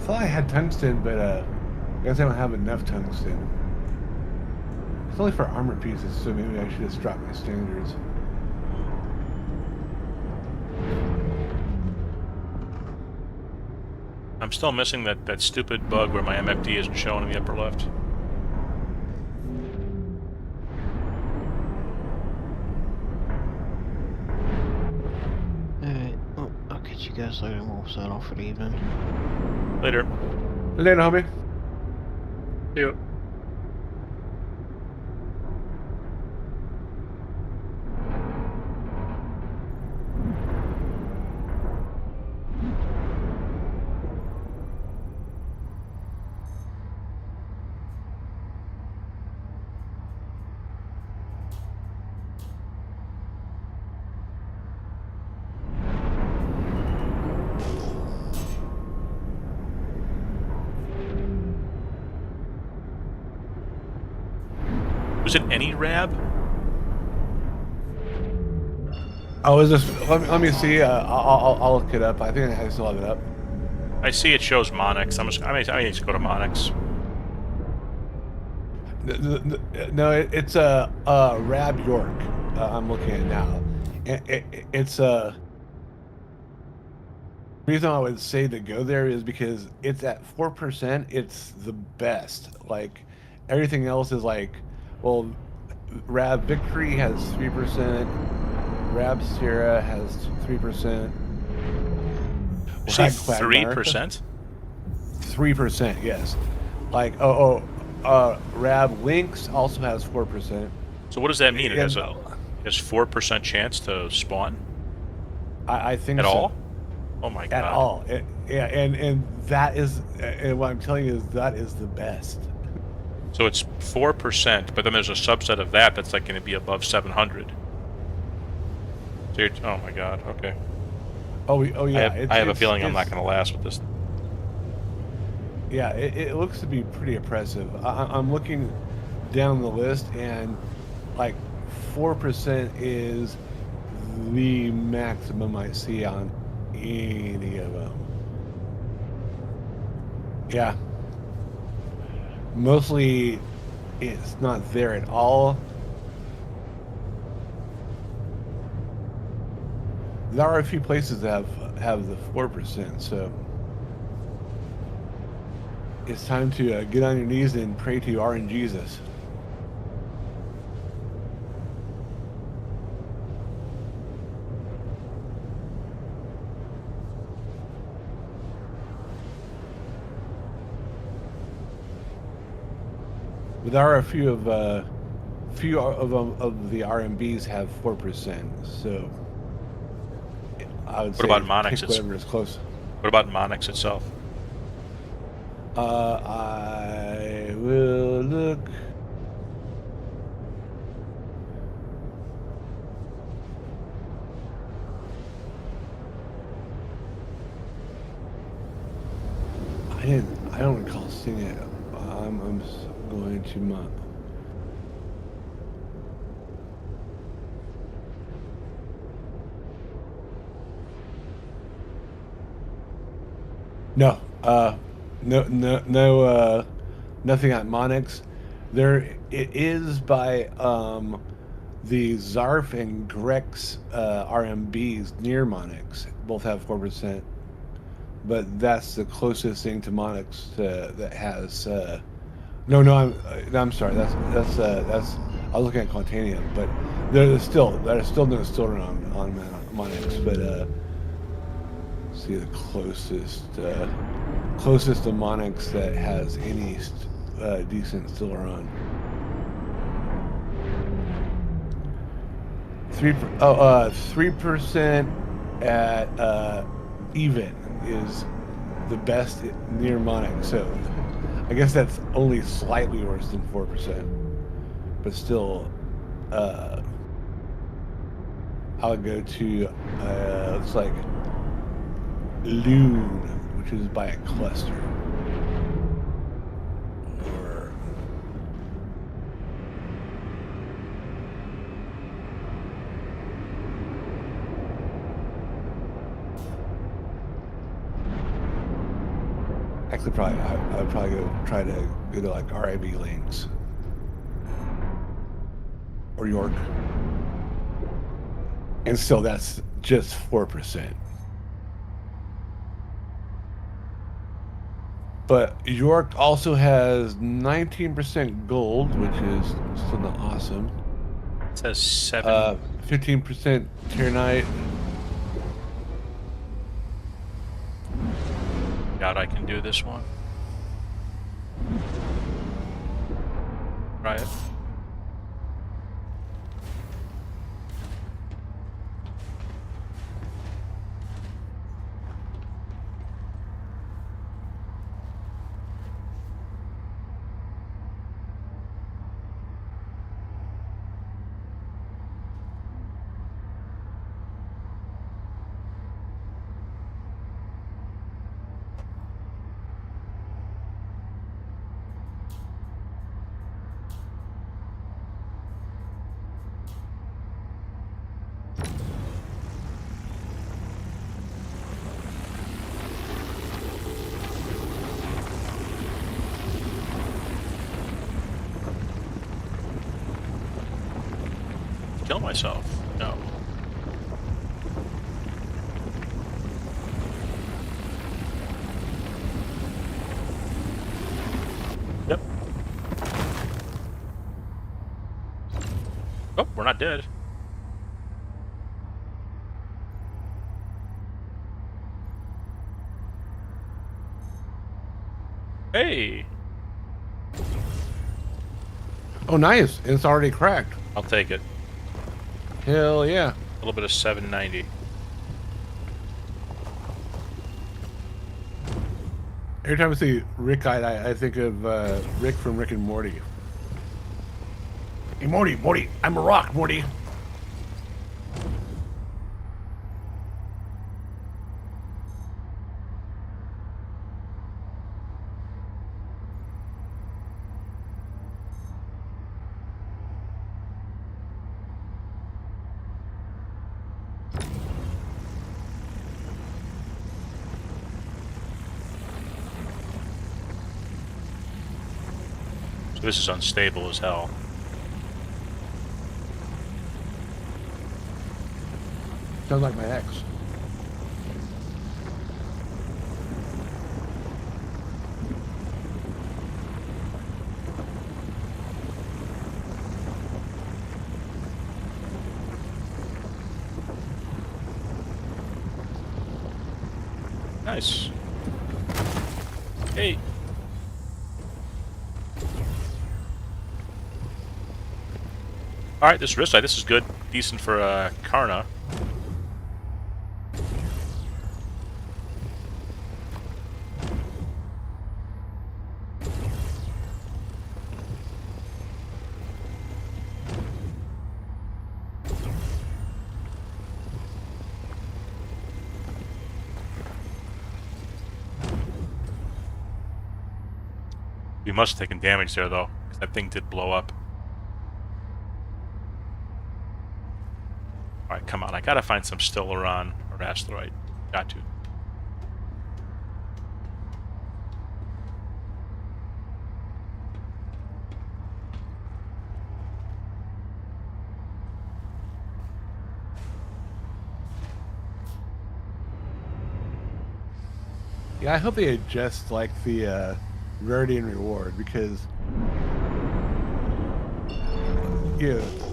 I thought I had tungsten, but I guess I don't have enough tungsten. It's only for armor pieces, so maybe I should just drop my standards. I'm still missing that stupid bug where my MFD isn't showing in the upper left. you guys later, and we'll sign off for the evening. Later. Later, homie. Yep. Was it any Rab? Oh, is this? Let me see. I'll look it up. I think I still have it up. I see it shows Monix. I may just go to Monix. No, it's Rab York. I'm looking at it now. It's the reason I would say to go there is because it's at 4%. It's the best. Like everything else is like, well, Rab Victory has 3%. Rab Sierra has 3%. You say 3%? 3%, yes. Like Rab Lynx also has 4%. So what does that mean? It has And- a 4% chance to spawn I think at so. all? Oh my god! At all. Yeah, and that is, and what I'm telling you is that is the best. So it's 4%, but then there's a subset of that that's like going to be above 700. So you're, oh my god! Okay. Oh yeah. I have a feeling I'm not going to last with this. Yeah, it looks to be pretty impressive. I'm looking down the list, and like 4% is the maximum I see on any of them. Yeah. Mostly, it's not there at all. There are a few places that have the 4%, so it's time to get on your knees and pray to RNGesus. But there are a few of the RMBs have 4%, so I would say What about Monix? pick whatever is close. What about Monix itself? I will look. I don't recall seeing it. I'm going to my. No, nothing at Monix. There it is by the Zarf and Grex RMBs near Monix. Both have 4%, but that's the closest thing to Monix that has. No, I'm sorry. That's I was looking at Quantanium, but there's still no store on Monix, but. See the closest to Monix that has any decent stiller on. 3% at even is the best near Monix. So I guess that's only slightly worse than 4%, but still, I'll go to looks like Loon, which is by a cluster. Or actually, I would probably try to go to like RIB Links or York, and still that's just 4%. But York also has 19% gold, which is still not awesome. It says 7. 15% Tyrannite. Doubt I can do this one. Try it. Kill myself. No. Yep. Oh, we're not dead. Hey, Oh, nice. It's already cracked. I'll take it. Hell yeah. A little bit of 790. Every time I see Rick, I think of Rick from Rick and Morty. Hey, Morty, I'm a rock, Morty. So this is unstable as hell. Sounds like my ex. Nice. Hey. Alright, this wrist sight, this is good. Decent for Karna. We must have taken damage there, though, because that thing did blow up. Alright, come on. I gotta find some Stellaron or asteroid. Got to. Yeah, I hope they adjust like the rarity and reward, because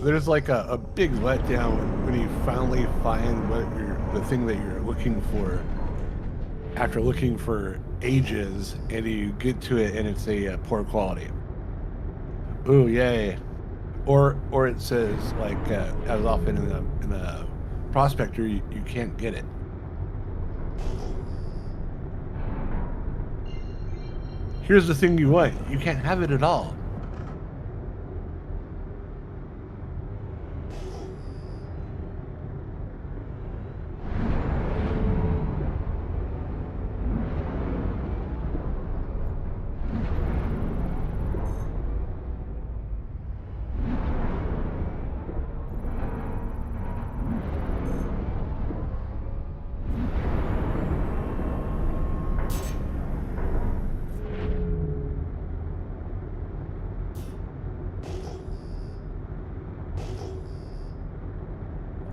there's like a big letdown when you finally find the thing that you're looking for after looking for ages, and you get to it and it's a poor quality. Ooh, yay! Or it says like as often in the prospector you can't get it. Here's the thing you want. You can't have it at all.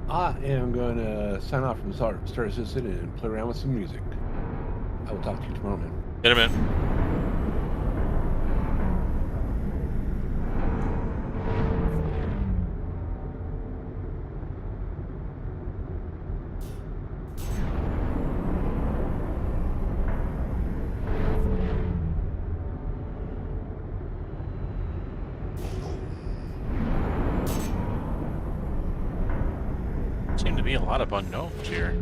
I am going to sign off from Star Citizen and play around with some music. I will talk to you tomorrow, man. Hit him in. lot of unknowns here.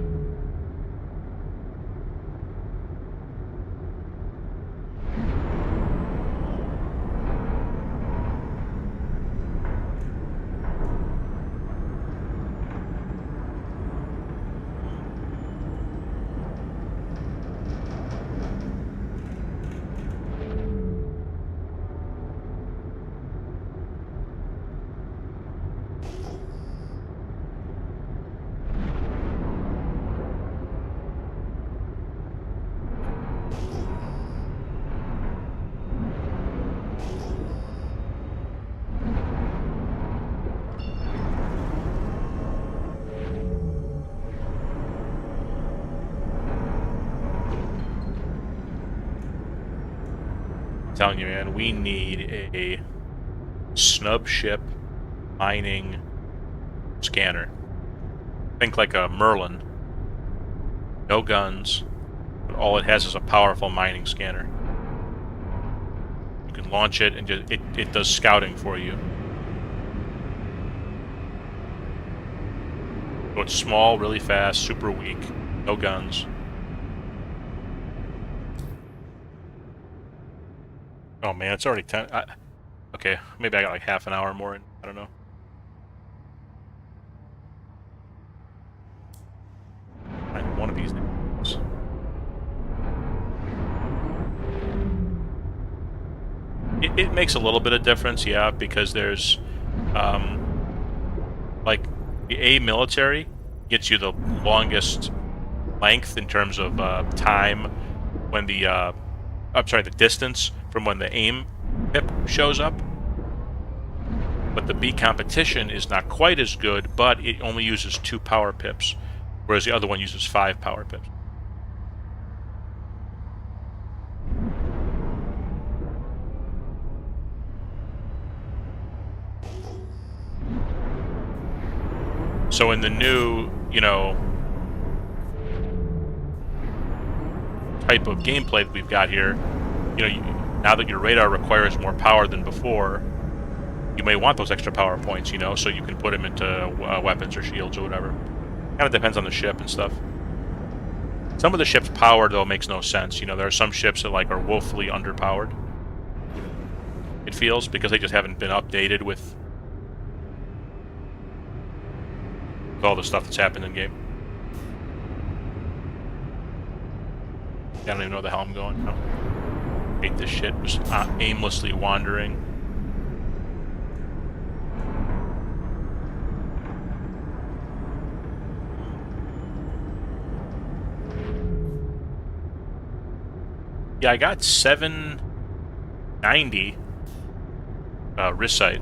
I'm telling you, man, we need a snub ship mining scanner. Think like a Merlin. No guns, but all it has is a powerful mining scanner. You can launch it and just it does scouting for you. So it's small, really fast, super weak, no guns. Oh man, it's already 10. Okay, maybe I got like half an hour more in. I don't know. Find one of these things. It makes a little bit of difference, yeah, because there's, like, the A military gets you the longest length in terms of time when the, I'm sorry, the distance from when the AIM pip shows up. But the B competition is not quite as good, but it only uses 2 power pips, whereas the other one uses 5 power pips. So in the new, you know, type of gameplay that we've got here, you know, now that your radar requires more power than before, you may want those extra power points, you know, so you can put them into weapons or shields or whatever. Kind of depends on the ship and stuff. Some of the ship's power, though, makes no sense. You know, there are some ships that, like, are woefully underpowered. It feels, because they just haven't been updated with all the stuff that's happened in game. I don't even know where the hell I'm going. No. Hate this shit. Just aimlessly wandering. Yeah, I got 790 Risite.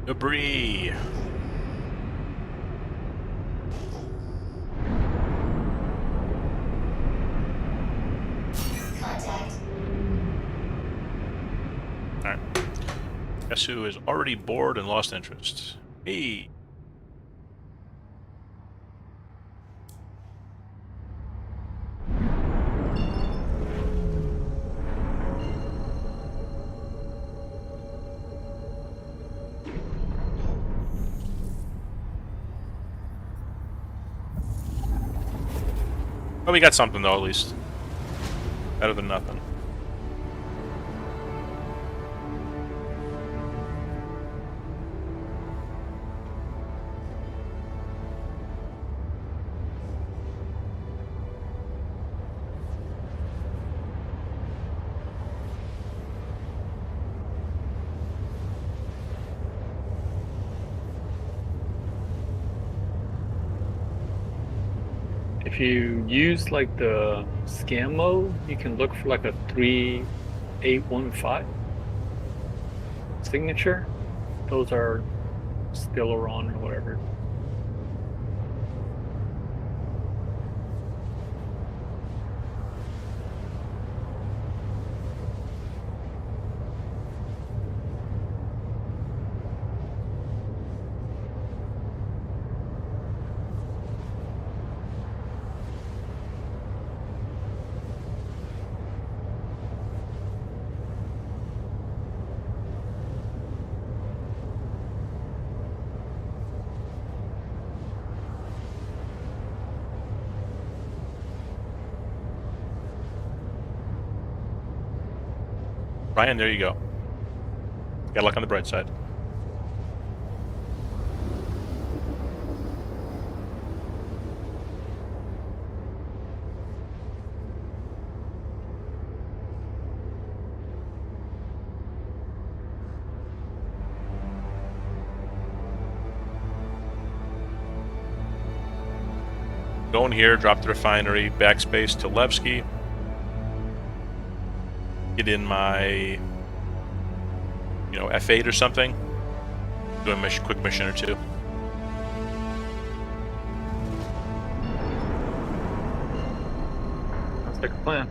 Debris. Alright. Guess who is already bored and lost interest? Me. Well, we got something though, at least. Better than nothing. If you use like the scan mode, you can look for like a 3815 signature. Those are Stellaron or whatever. Ryan, there you go. Got luck on the bright side. Going here, drop the refinery, backspace to Levski. Get in my, F8 or something. Do a quick mission or two. Sounds like a plan.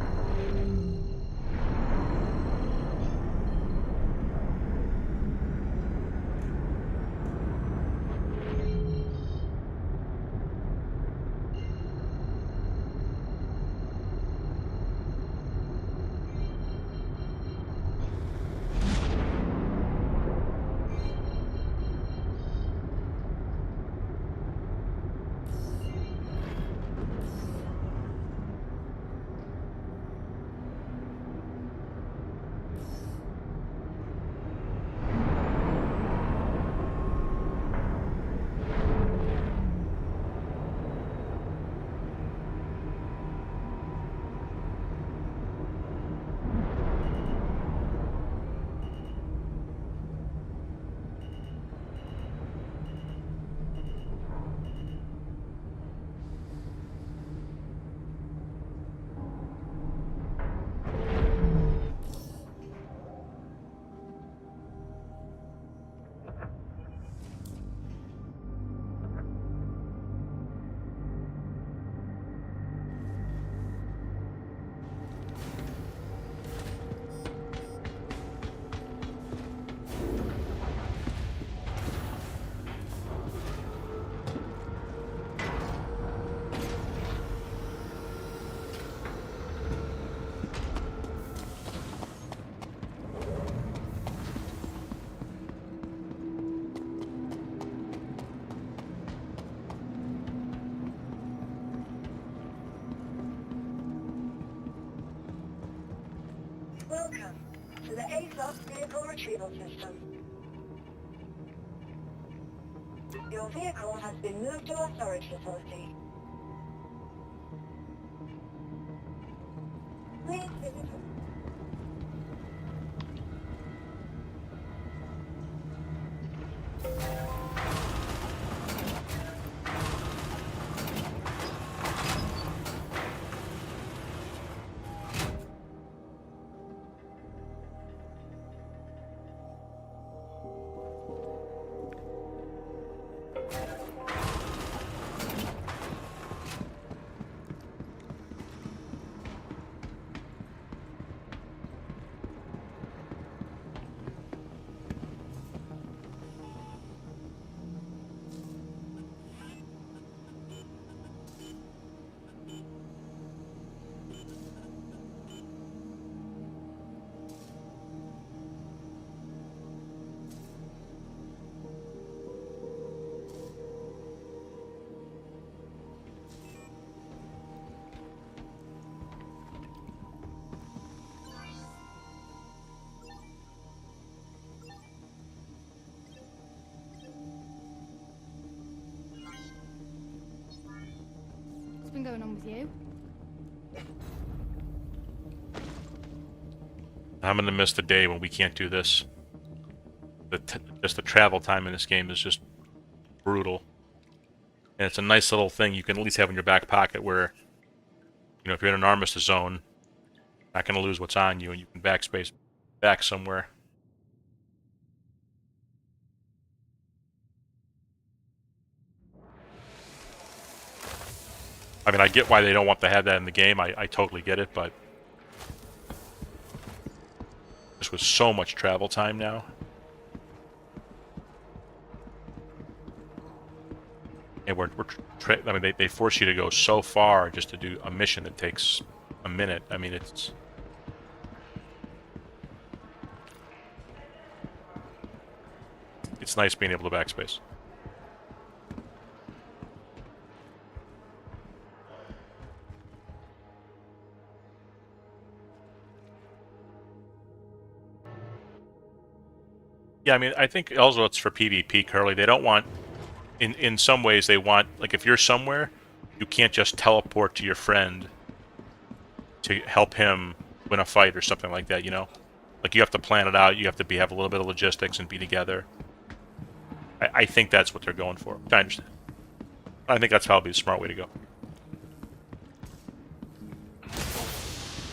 Welcome to the ASOS Vehicle Retrieval System. Your vehicle has been moved to our storage facility. Please visit. What's been going on with you? I'm gonna miss the day when we can't do this. Just the travel time in this game is just brutal. And it's a nice little thing you can at least have in your back pocket where, you know, if you're in an armistice zone, you're not going to lose what's on you, and you can backspace back somewhere. I mean, I get why they don't want to have that in the game. I totally get it, but this was so much travel time now. And I mean, they force you to go so far just to do a mission that takes a minute. I mean, it's nice being able to backspace. Yeah, I mean, I think also it's for PvP, Curly. They don't want, in some ways, they want, like, if you're somewhere, you can't just teleport to your friend to help him win a fight or something like that, you know? Like, you have to plan it out, you have to have a little bit of logistics and be together. I think that's what they're going for. I understand. I think that's probably the smart way to go.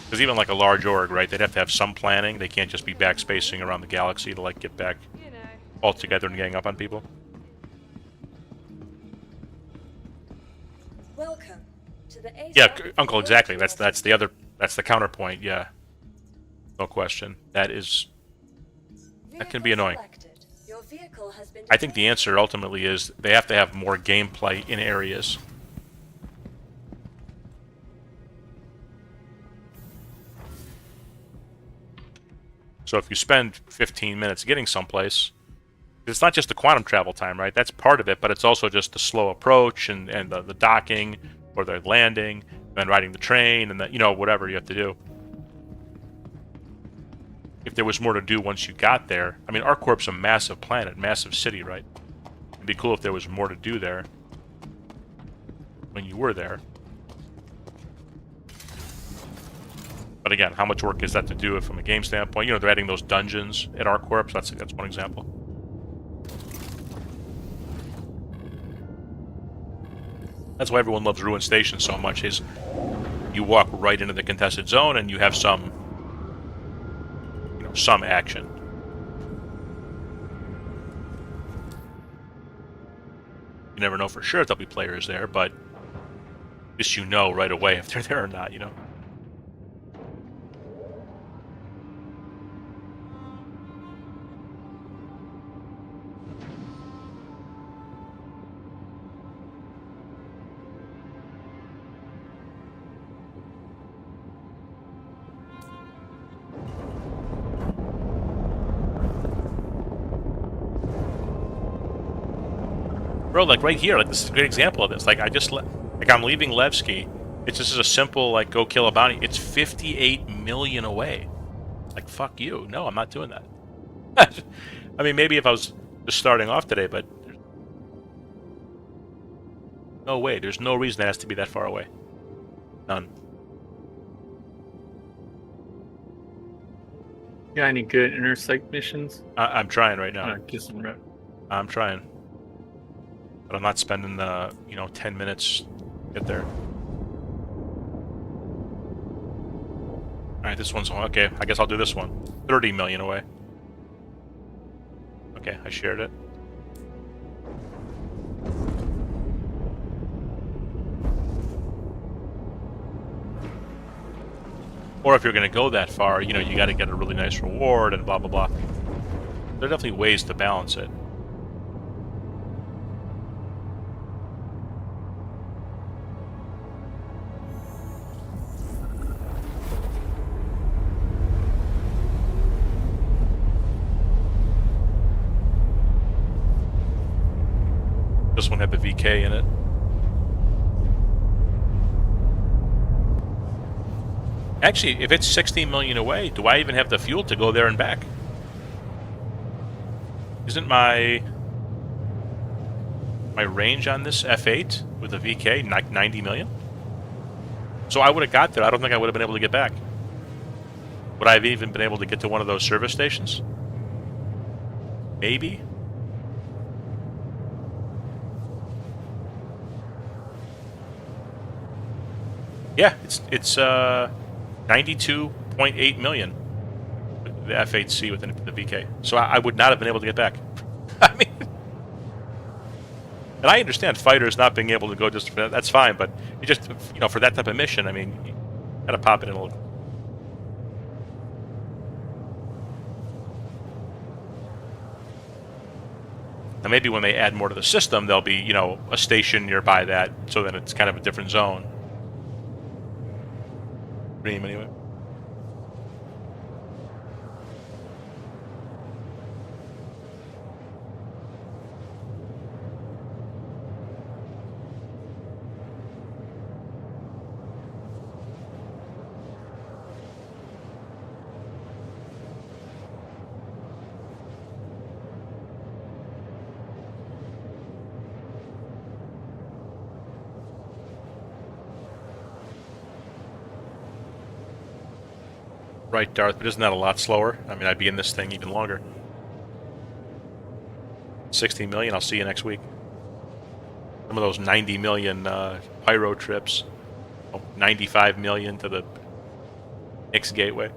Because even like a large org, right, they'd have to have some planning. They can't just be backspacing around the galaxy to, like, get back all together and gang up on people. Welcome to the Yeah, Uncle, exactly. That's the counterpoint. Yeah, no question. That can be annoying. Your vehicle has been I think the answer ultimately is they have to have more gameplay in areas. So if you spend 15 minutes getting someplace, it's not just the quantum travel time, right? That's part of it, but it's also just the slow approach and the docking or the landing, and then riding the train and you know, whatever you have to do. If there was more to do once you got there, I mean, ArcCorp's a massive planet, massive city, right? It'd be cool if there was more to do there when you were there. But again, how much work is that to do it from a game standpoint? You know, they're adding those dungeons at ArcCorp, so that's one example. That's why everyone loves Ruin Station so much, is you walk right into the contested zone and you have some action. You never know for sure if there'll be players there, but at least you know right away if they're there or not, you know? Bro, like right here, like this is a great example of this. Like I'm leaving Levski. It's just a simple, like, go kill a bounty. It's 58 million away. Like, fuck you. No, I'm not doing that. I mean, maybe if I was just starting off today, but no way. There's no reason it has to be that far away. None. Got any good intersect missions? I'm trying right now. Just some rep. I'm trying. But I'm not spending 10 minutes to get there. Alright, this one's okay. I guess I'll do this one. 30 million away. Okay, I shared it. Or if you're going to go that far, you know, you got to get a really nice reward and blah, blah, blah. There are definitely ways to balance it. This one had the VK in it. Actually, if it's 16 million away, do I even have the fuel to go there and back? Isn't my range on this F8 with the VK like 90 million? So I would have got there. I don't think I would have been able to get back. Would I have even been able to get to one of those service stations? Maybe. Yeah, it's 92.8 million. The F8C with the VK. So I would not have been able to get back. I mean, and I understand fighters not being able to go just for that's fine, but you just for that type of mission, I mean, you gotta pop it in a little. Now maybe when they add more to the system, there'll be a station nearby that, so then it's kind of a different zone. Dream anyway. Right, Darth, but isn't that a lot slower? I mean, I'd be in this thing even longer. 60 million, I'll see you next week. Some of those 90 million pyro trips. 95 million to the Nix Gateway.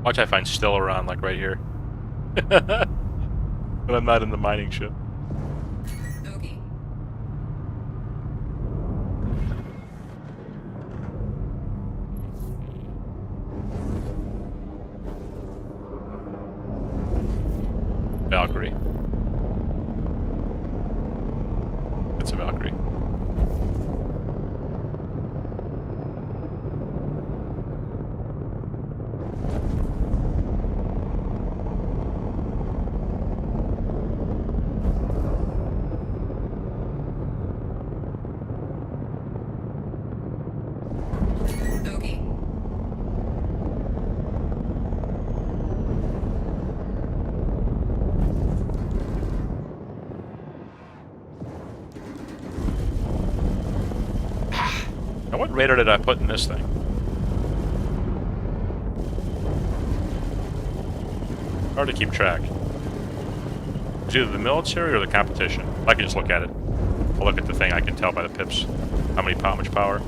Watch I find Stiller on, like, right here. But I'm not in the mining ship. Okay. Valkyrie. It's a Valkyrie. Okay. Now, what radar did I put in this thing? Hard to keep track. It's either the military or the competition. I can just look at it. I'll look at the thing, I can tell by the pips how much power.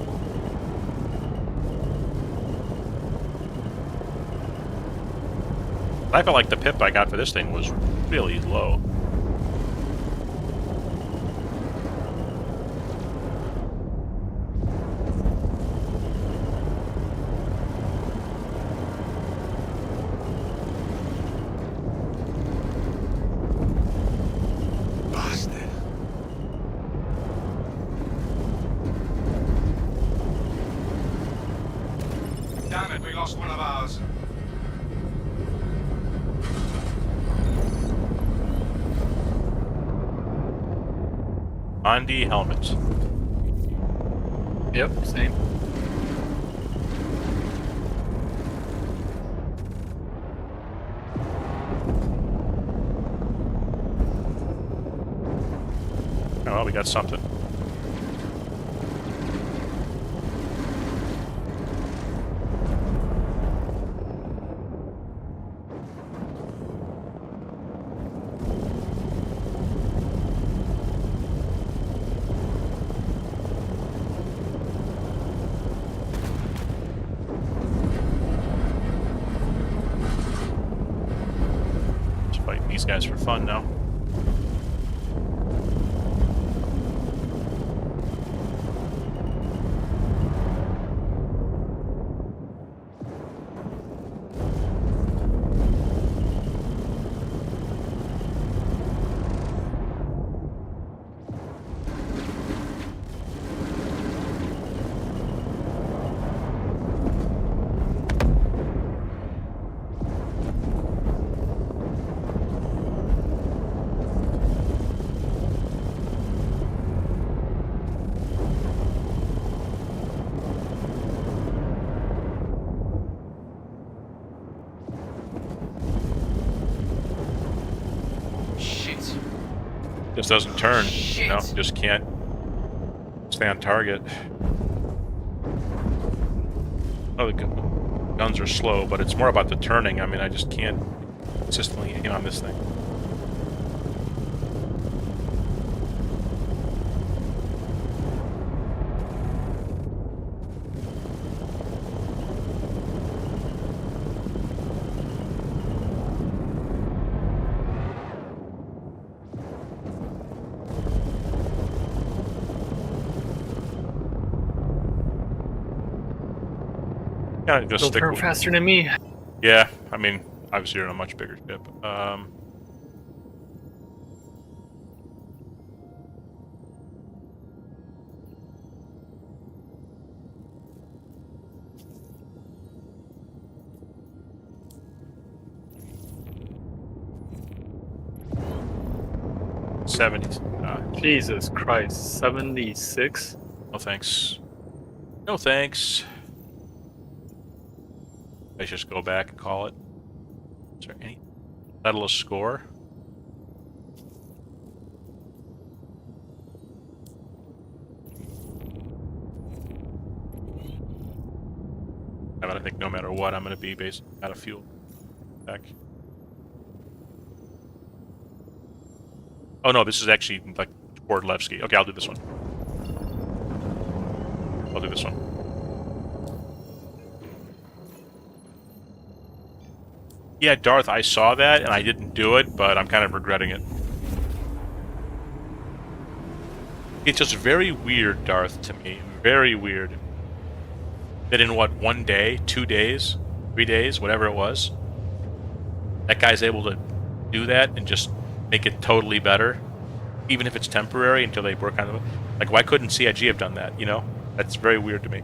I felt like the pip I got for this thing was really low. Bastard. Damn it, we lost one of ours. Bondi helmets. Yep, same. Oh, well, we got something. Just fighting these guys for fun now. This doesn't turn. You know, just can't stay on target. Oh, the guns are slow, but it's more about the turning. I mean, I just can't consistently aim on this thing. Kind of just Don't stick turn with. faster than me. Yeah, I mean, obviously you're on a much bigger ship. $70. Jesus Christ, 76? No thanks. No thanks. Let's just go back and call it. Is there any settle a score? I think no matter what, I'm going to be basically out of fuel. Back. Oh no, this is actually like toward Levski. Okay, I'll do this one. I'll do this one. Yeah, Darth, I saw that and I didn't do it, but I'm kind of regretting it. It's just very weird, Darth, to me. Very weird. That in what, 1 day, 2 days, 3 days, whatever it was, that guy's able to do that and just make it totally better, even if it's temporary until they work on it. Like, why couldn't CIG have done that, you know? That's very weird to me.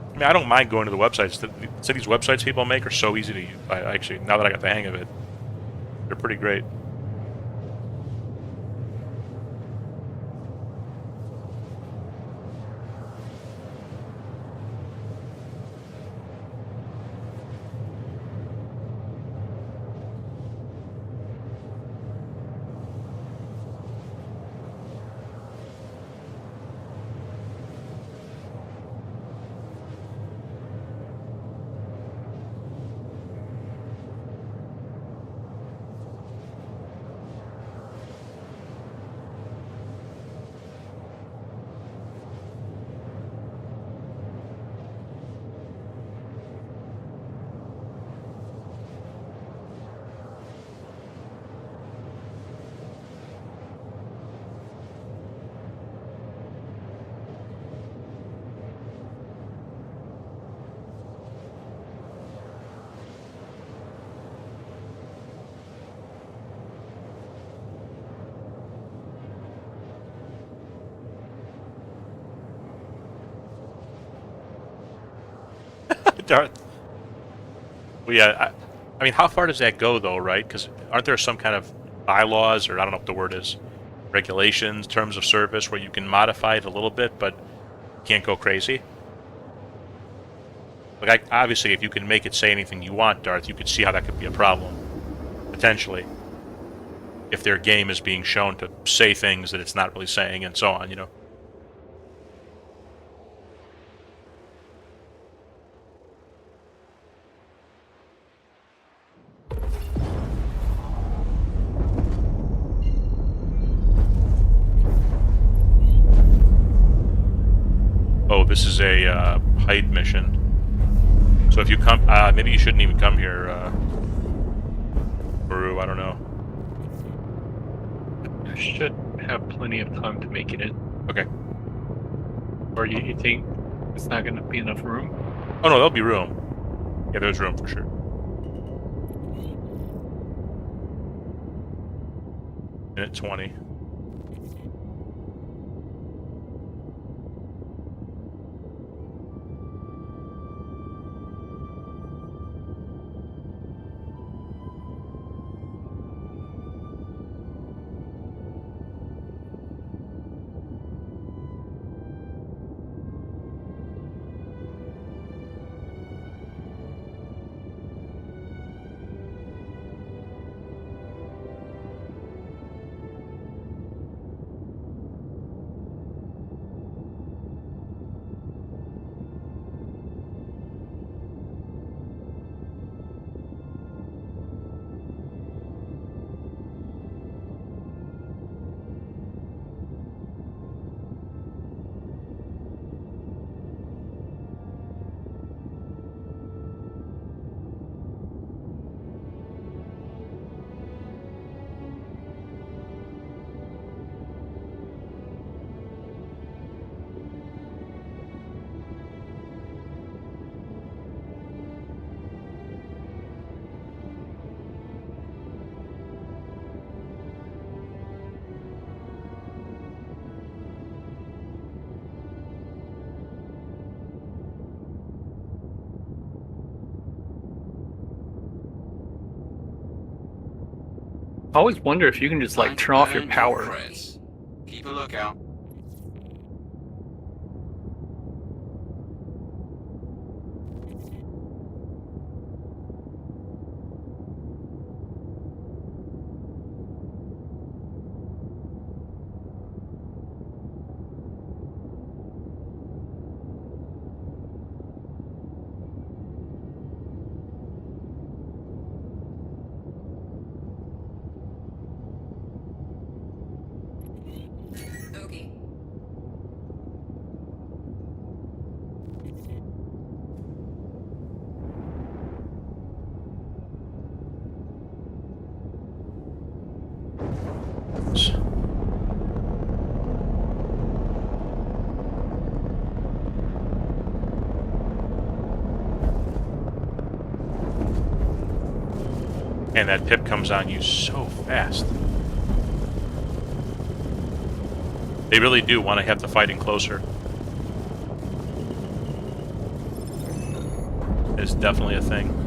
I mean, I don't mind going to the websites. So these websites people make are so easy to use. I actually, now that I got the hang of it, they're pretty great. Darth. Well, yeah, I mean, how far does that go, though, right? Because aren't there some kind of bylaws, or I don't know what the word is, regulations, terms of service, where you can modify it a little bit, but can't go crazy? Like, obviously, if you can make it say anything you want, Darth, you could see how that could be a problem, potentially. If their game is being shown to say things that it's not really saying, and so on, you know? Oh, this is a height mission. So if you come, maybe you shouldn't even come here, Baru, I don't know. I should have plenty of time to make it in. Okay. Or you think it's not going to be enough room? Oh no, there'll be room. Yeah, there's room for sure. Minute 20. I always wonder if you can just like turn off your power. Prints. Keep a lookout. Okie. And that pip comes on you so fast. They really do want to have the fighting closer. It's definitely a thing.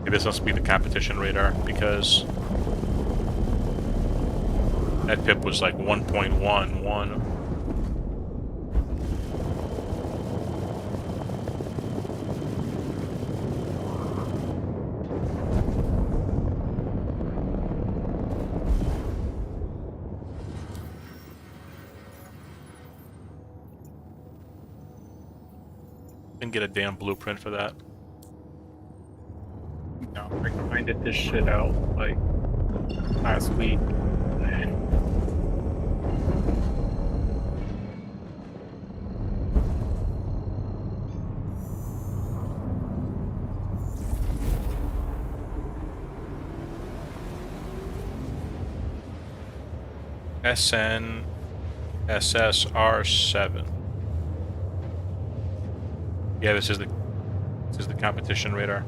This must be the competition radar, because that pip was like 1.11. Didn't get a damn blueprint for that. No, I grinded this shit out like last week. SN SSR7. Yeah, this is the competition radar.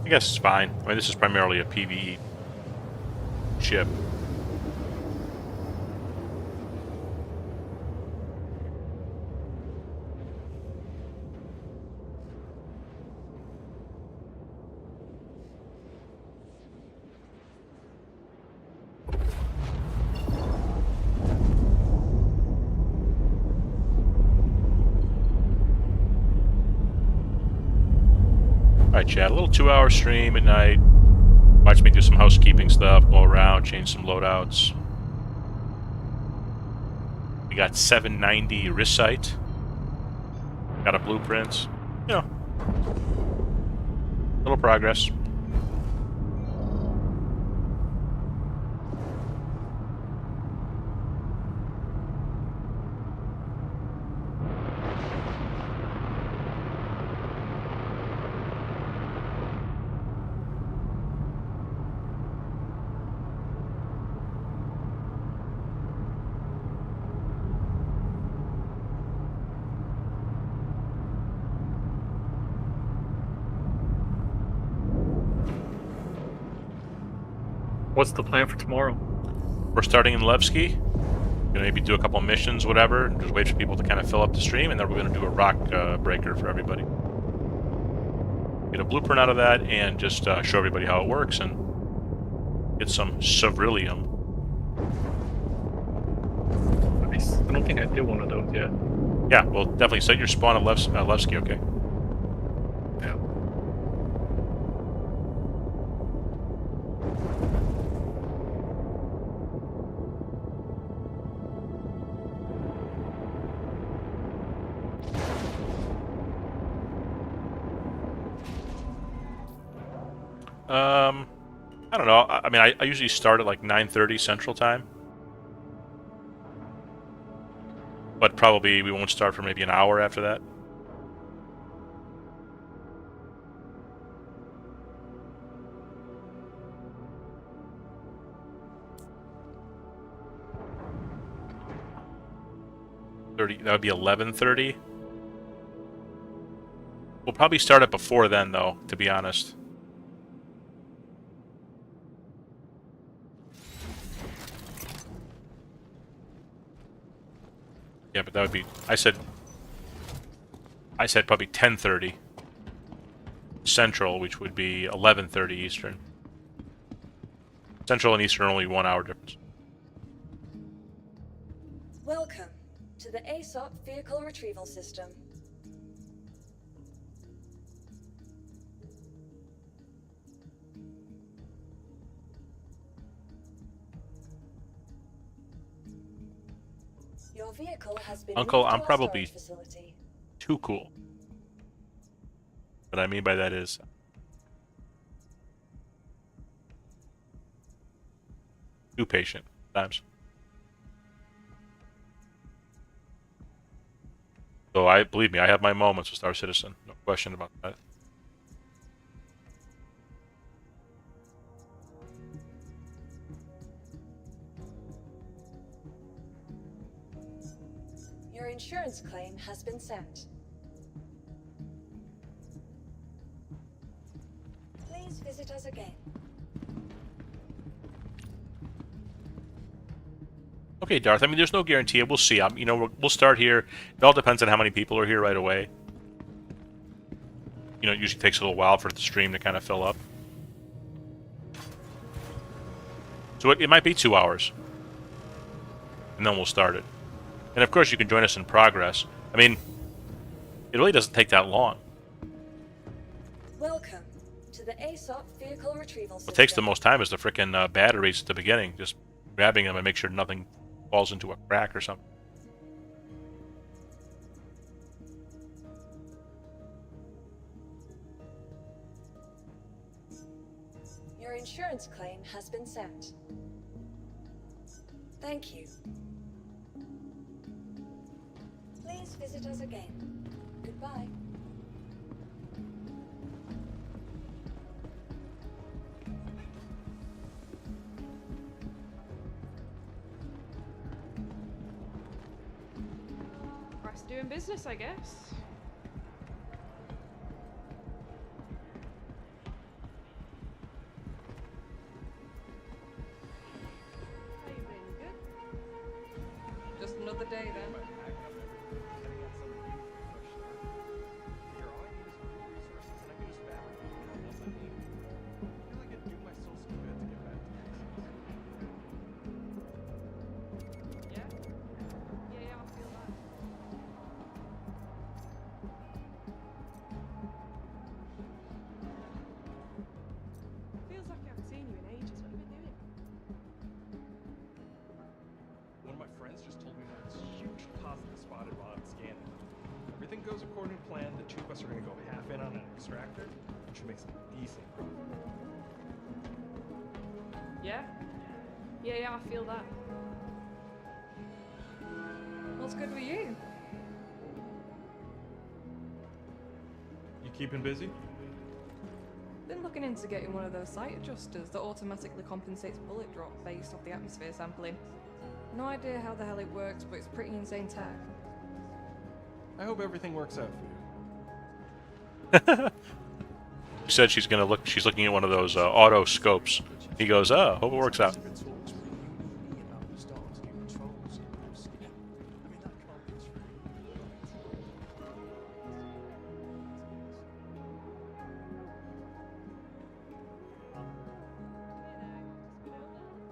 I guess it's fine. I mean, this is primarily a PvE ship. Alright, chat, a little 2-hour stream at night. Watch me do some housekeeping stuff, go around, change some loadouts. We got 790 Risite. Got a blueprint. You know, little progress. What's the plan for tomorrow? We're starting in Levski. Gonna maybe do a couple missions, whatever, and just wait for people to kind of fill up the stream, and then we're gonna do a rock breaker for everybody. Get a blueprint out of that, and just show everybody how it works, and get some Ceruleum. Nice. I don't think I did one of those yet. Yeah, well, definitely set your spawn at Levski, okay? Yeah. I don't know. I mean, I usually start at like 9:30 Central Time. But probably we won't start for maybe an hour after that. That would be 11:30. We'll probably start it before then, though, to be honest. Yeah, but that would be... I said probably 10:30 Central, which would be 11:30 Eastern. Central and Eastern are only 1 hour difference. Welcome to the ASOP Vehicle Retrieval System. Your vehicle has been Uncle, moved to I'm our probably storage facility. too cool. What I mean by that is... too patient, times. So believe me, I have my moments with Star Citizen. No question about that. Your insurance claim has been sent. Please visit us again. Okay, Darth. I mean, there's no guarantee. We'll see. We'll start here. It all depends on how many people are here right away. It usually takes a little while for the stream to kind of fill up. So it might be 2 hours. And then we'll start it. And of course, you can join us in progress. I mean, it really doesn't take that long. Welcome to the ASOP Vehicle Retrieval System. What takes the most time is the frickin' batteries at the beginning. Just grabbing them and make sure nothing falls into a crack or something. Your insurance claim has been sent. Thank you. Please visit us again. Goodbye. Price of doing business, I guess. How you been? Good? Just another day then. Yeah? Yeah, I feel that. Feels like I haven't seen you in ages. What have you been doing? One of my friends just told me that this huge deposit is spotted while I'm scanning. Everything goes according to plan. The two of us are going to go half in on an extractor, which should make some decent profit. Yeah? Yeah, I feel that. What's good with you? You keeping busy? Been looking into getting one of those site adjusters that automatically compensates bullet drop based off the atmosphere sampling. No idea how the hell it works, but it's pretty insane tech. I hope everything works out for you. She said she's gonna look. She's looking at one of those auto scopes. He goes, "Oh, hope it works out."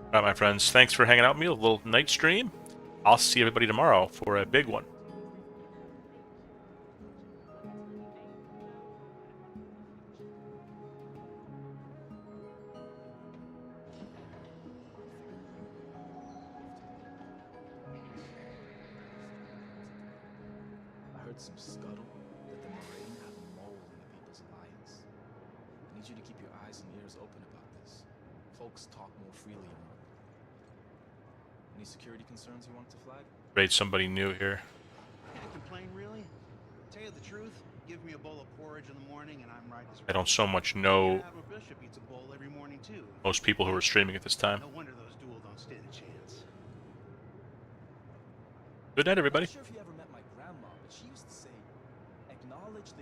All right, my friends. Thanks for hanging out with me. A little night stream. I'll see everybody tomorrow for a big one. I heard some scuttle that the Moraine had a mole in the People's Alliance. I need you to keep your eyes and ears open about this. Folks talk more freely now. Any security concerns you want to flag? Raid somebody new here. Can't complain, really. Tell you the truth, give me a bowl of porridge in the morning and I'm right as I don't so much Yeah, know Admiral Bishop eats a bowl every morning too. most people who are streaming at this time. No wonder those duels don't stand a chance. Good night, everybody. Not sure if you ever met my grandma, but she used to say, acknowledge the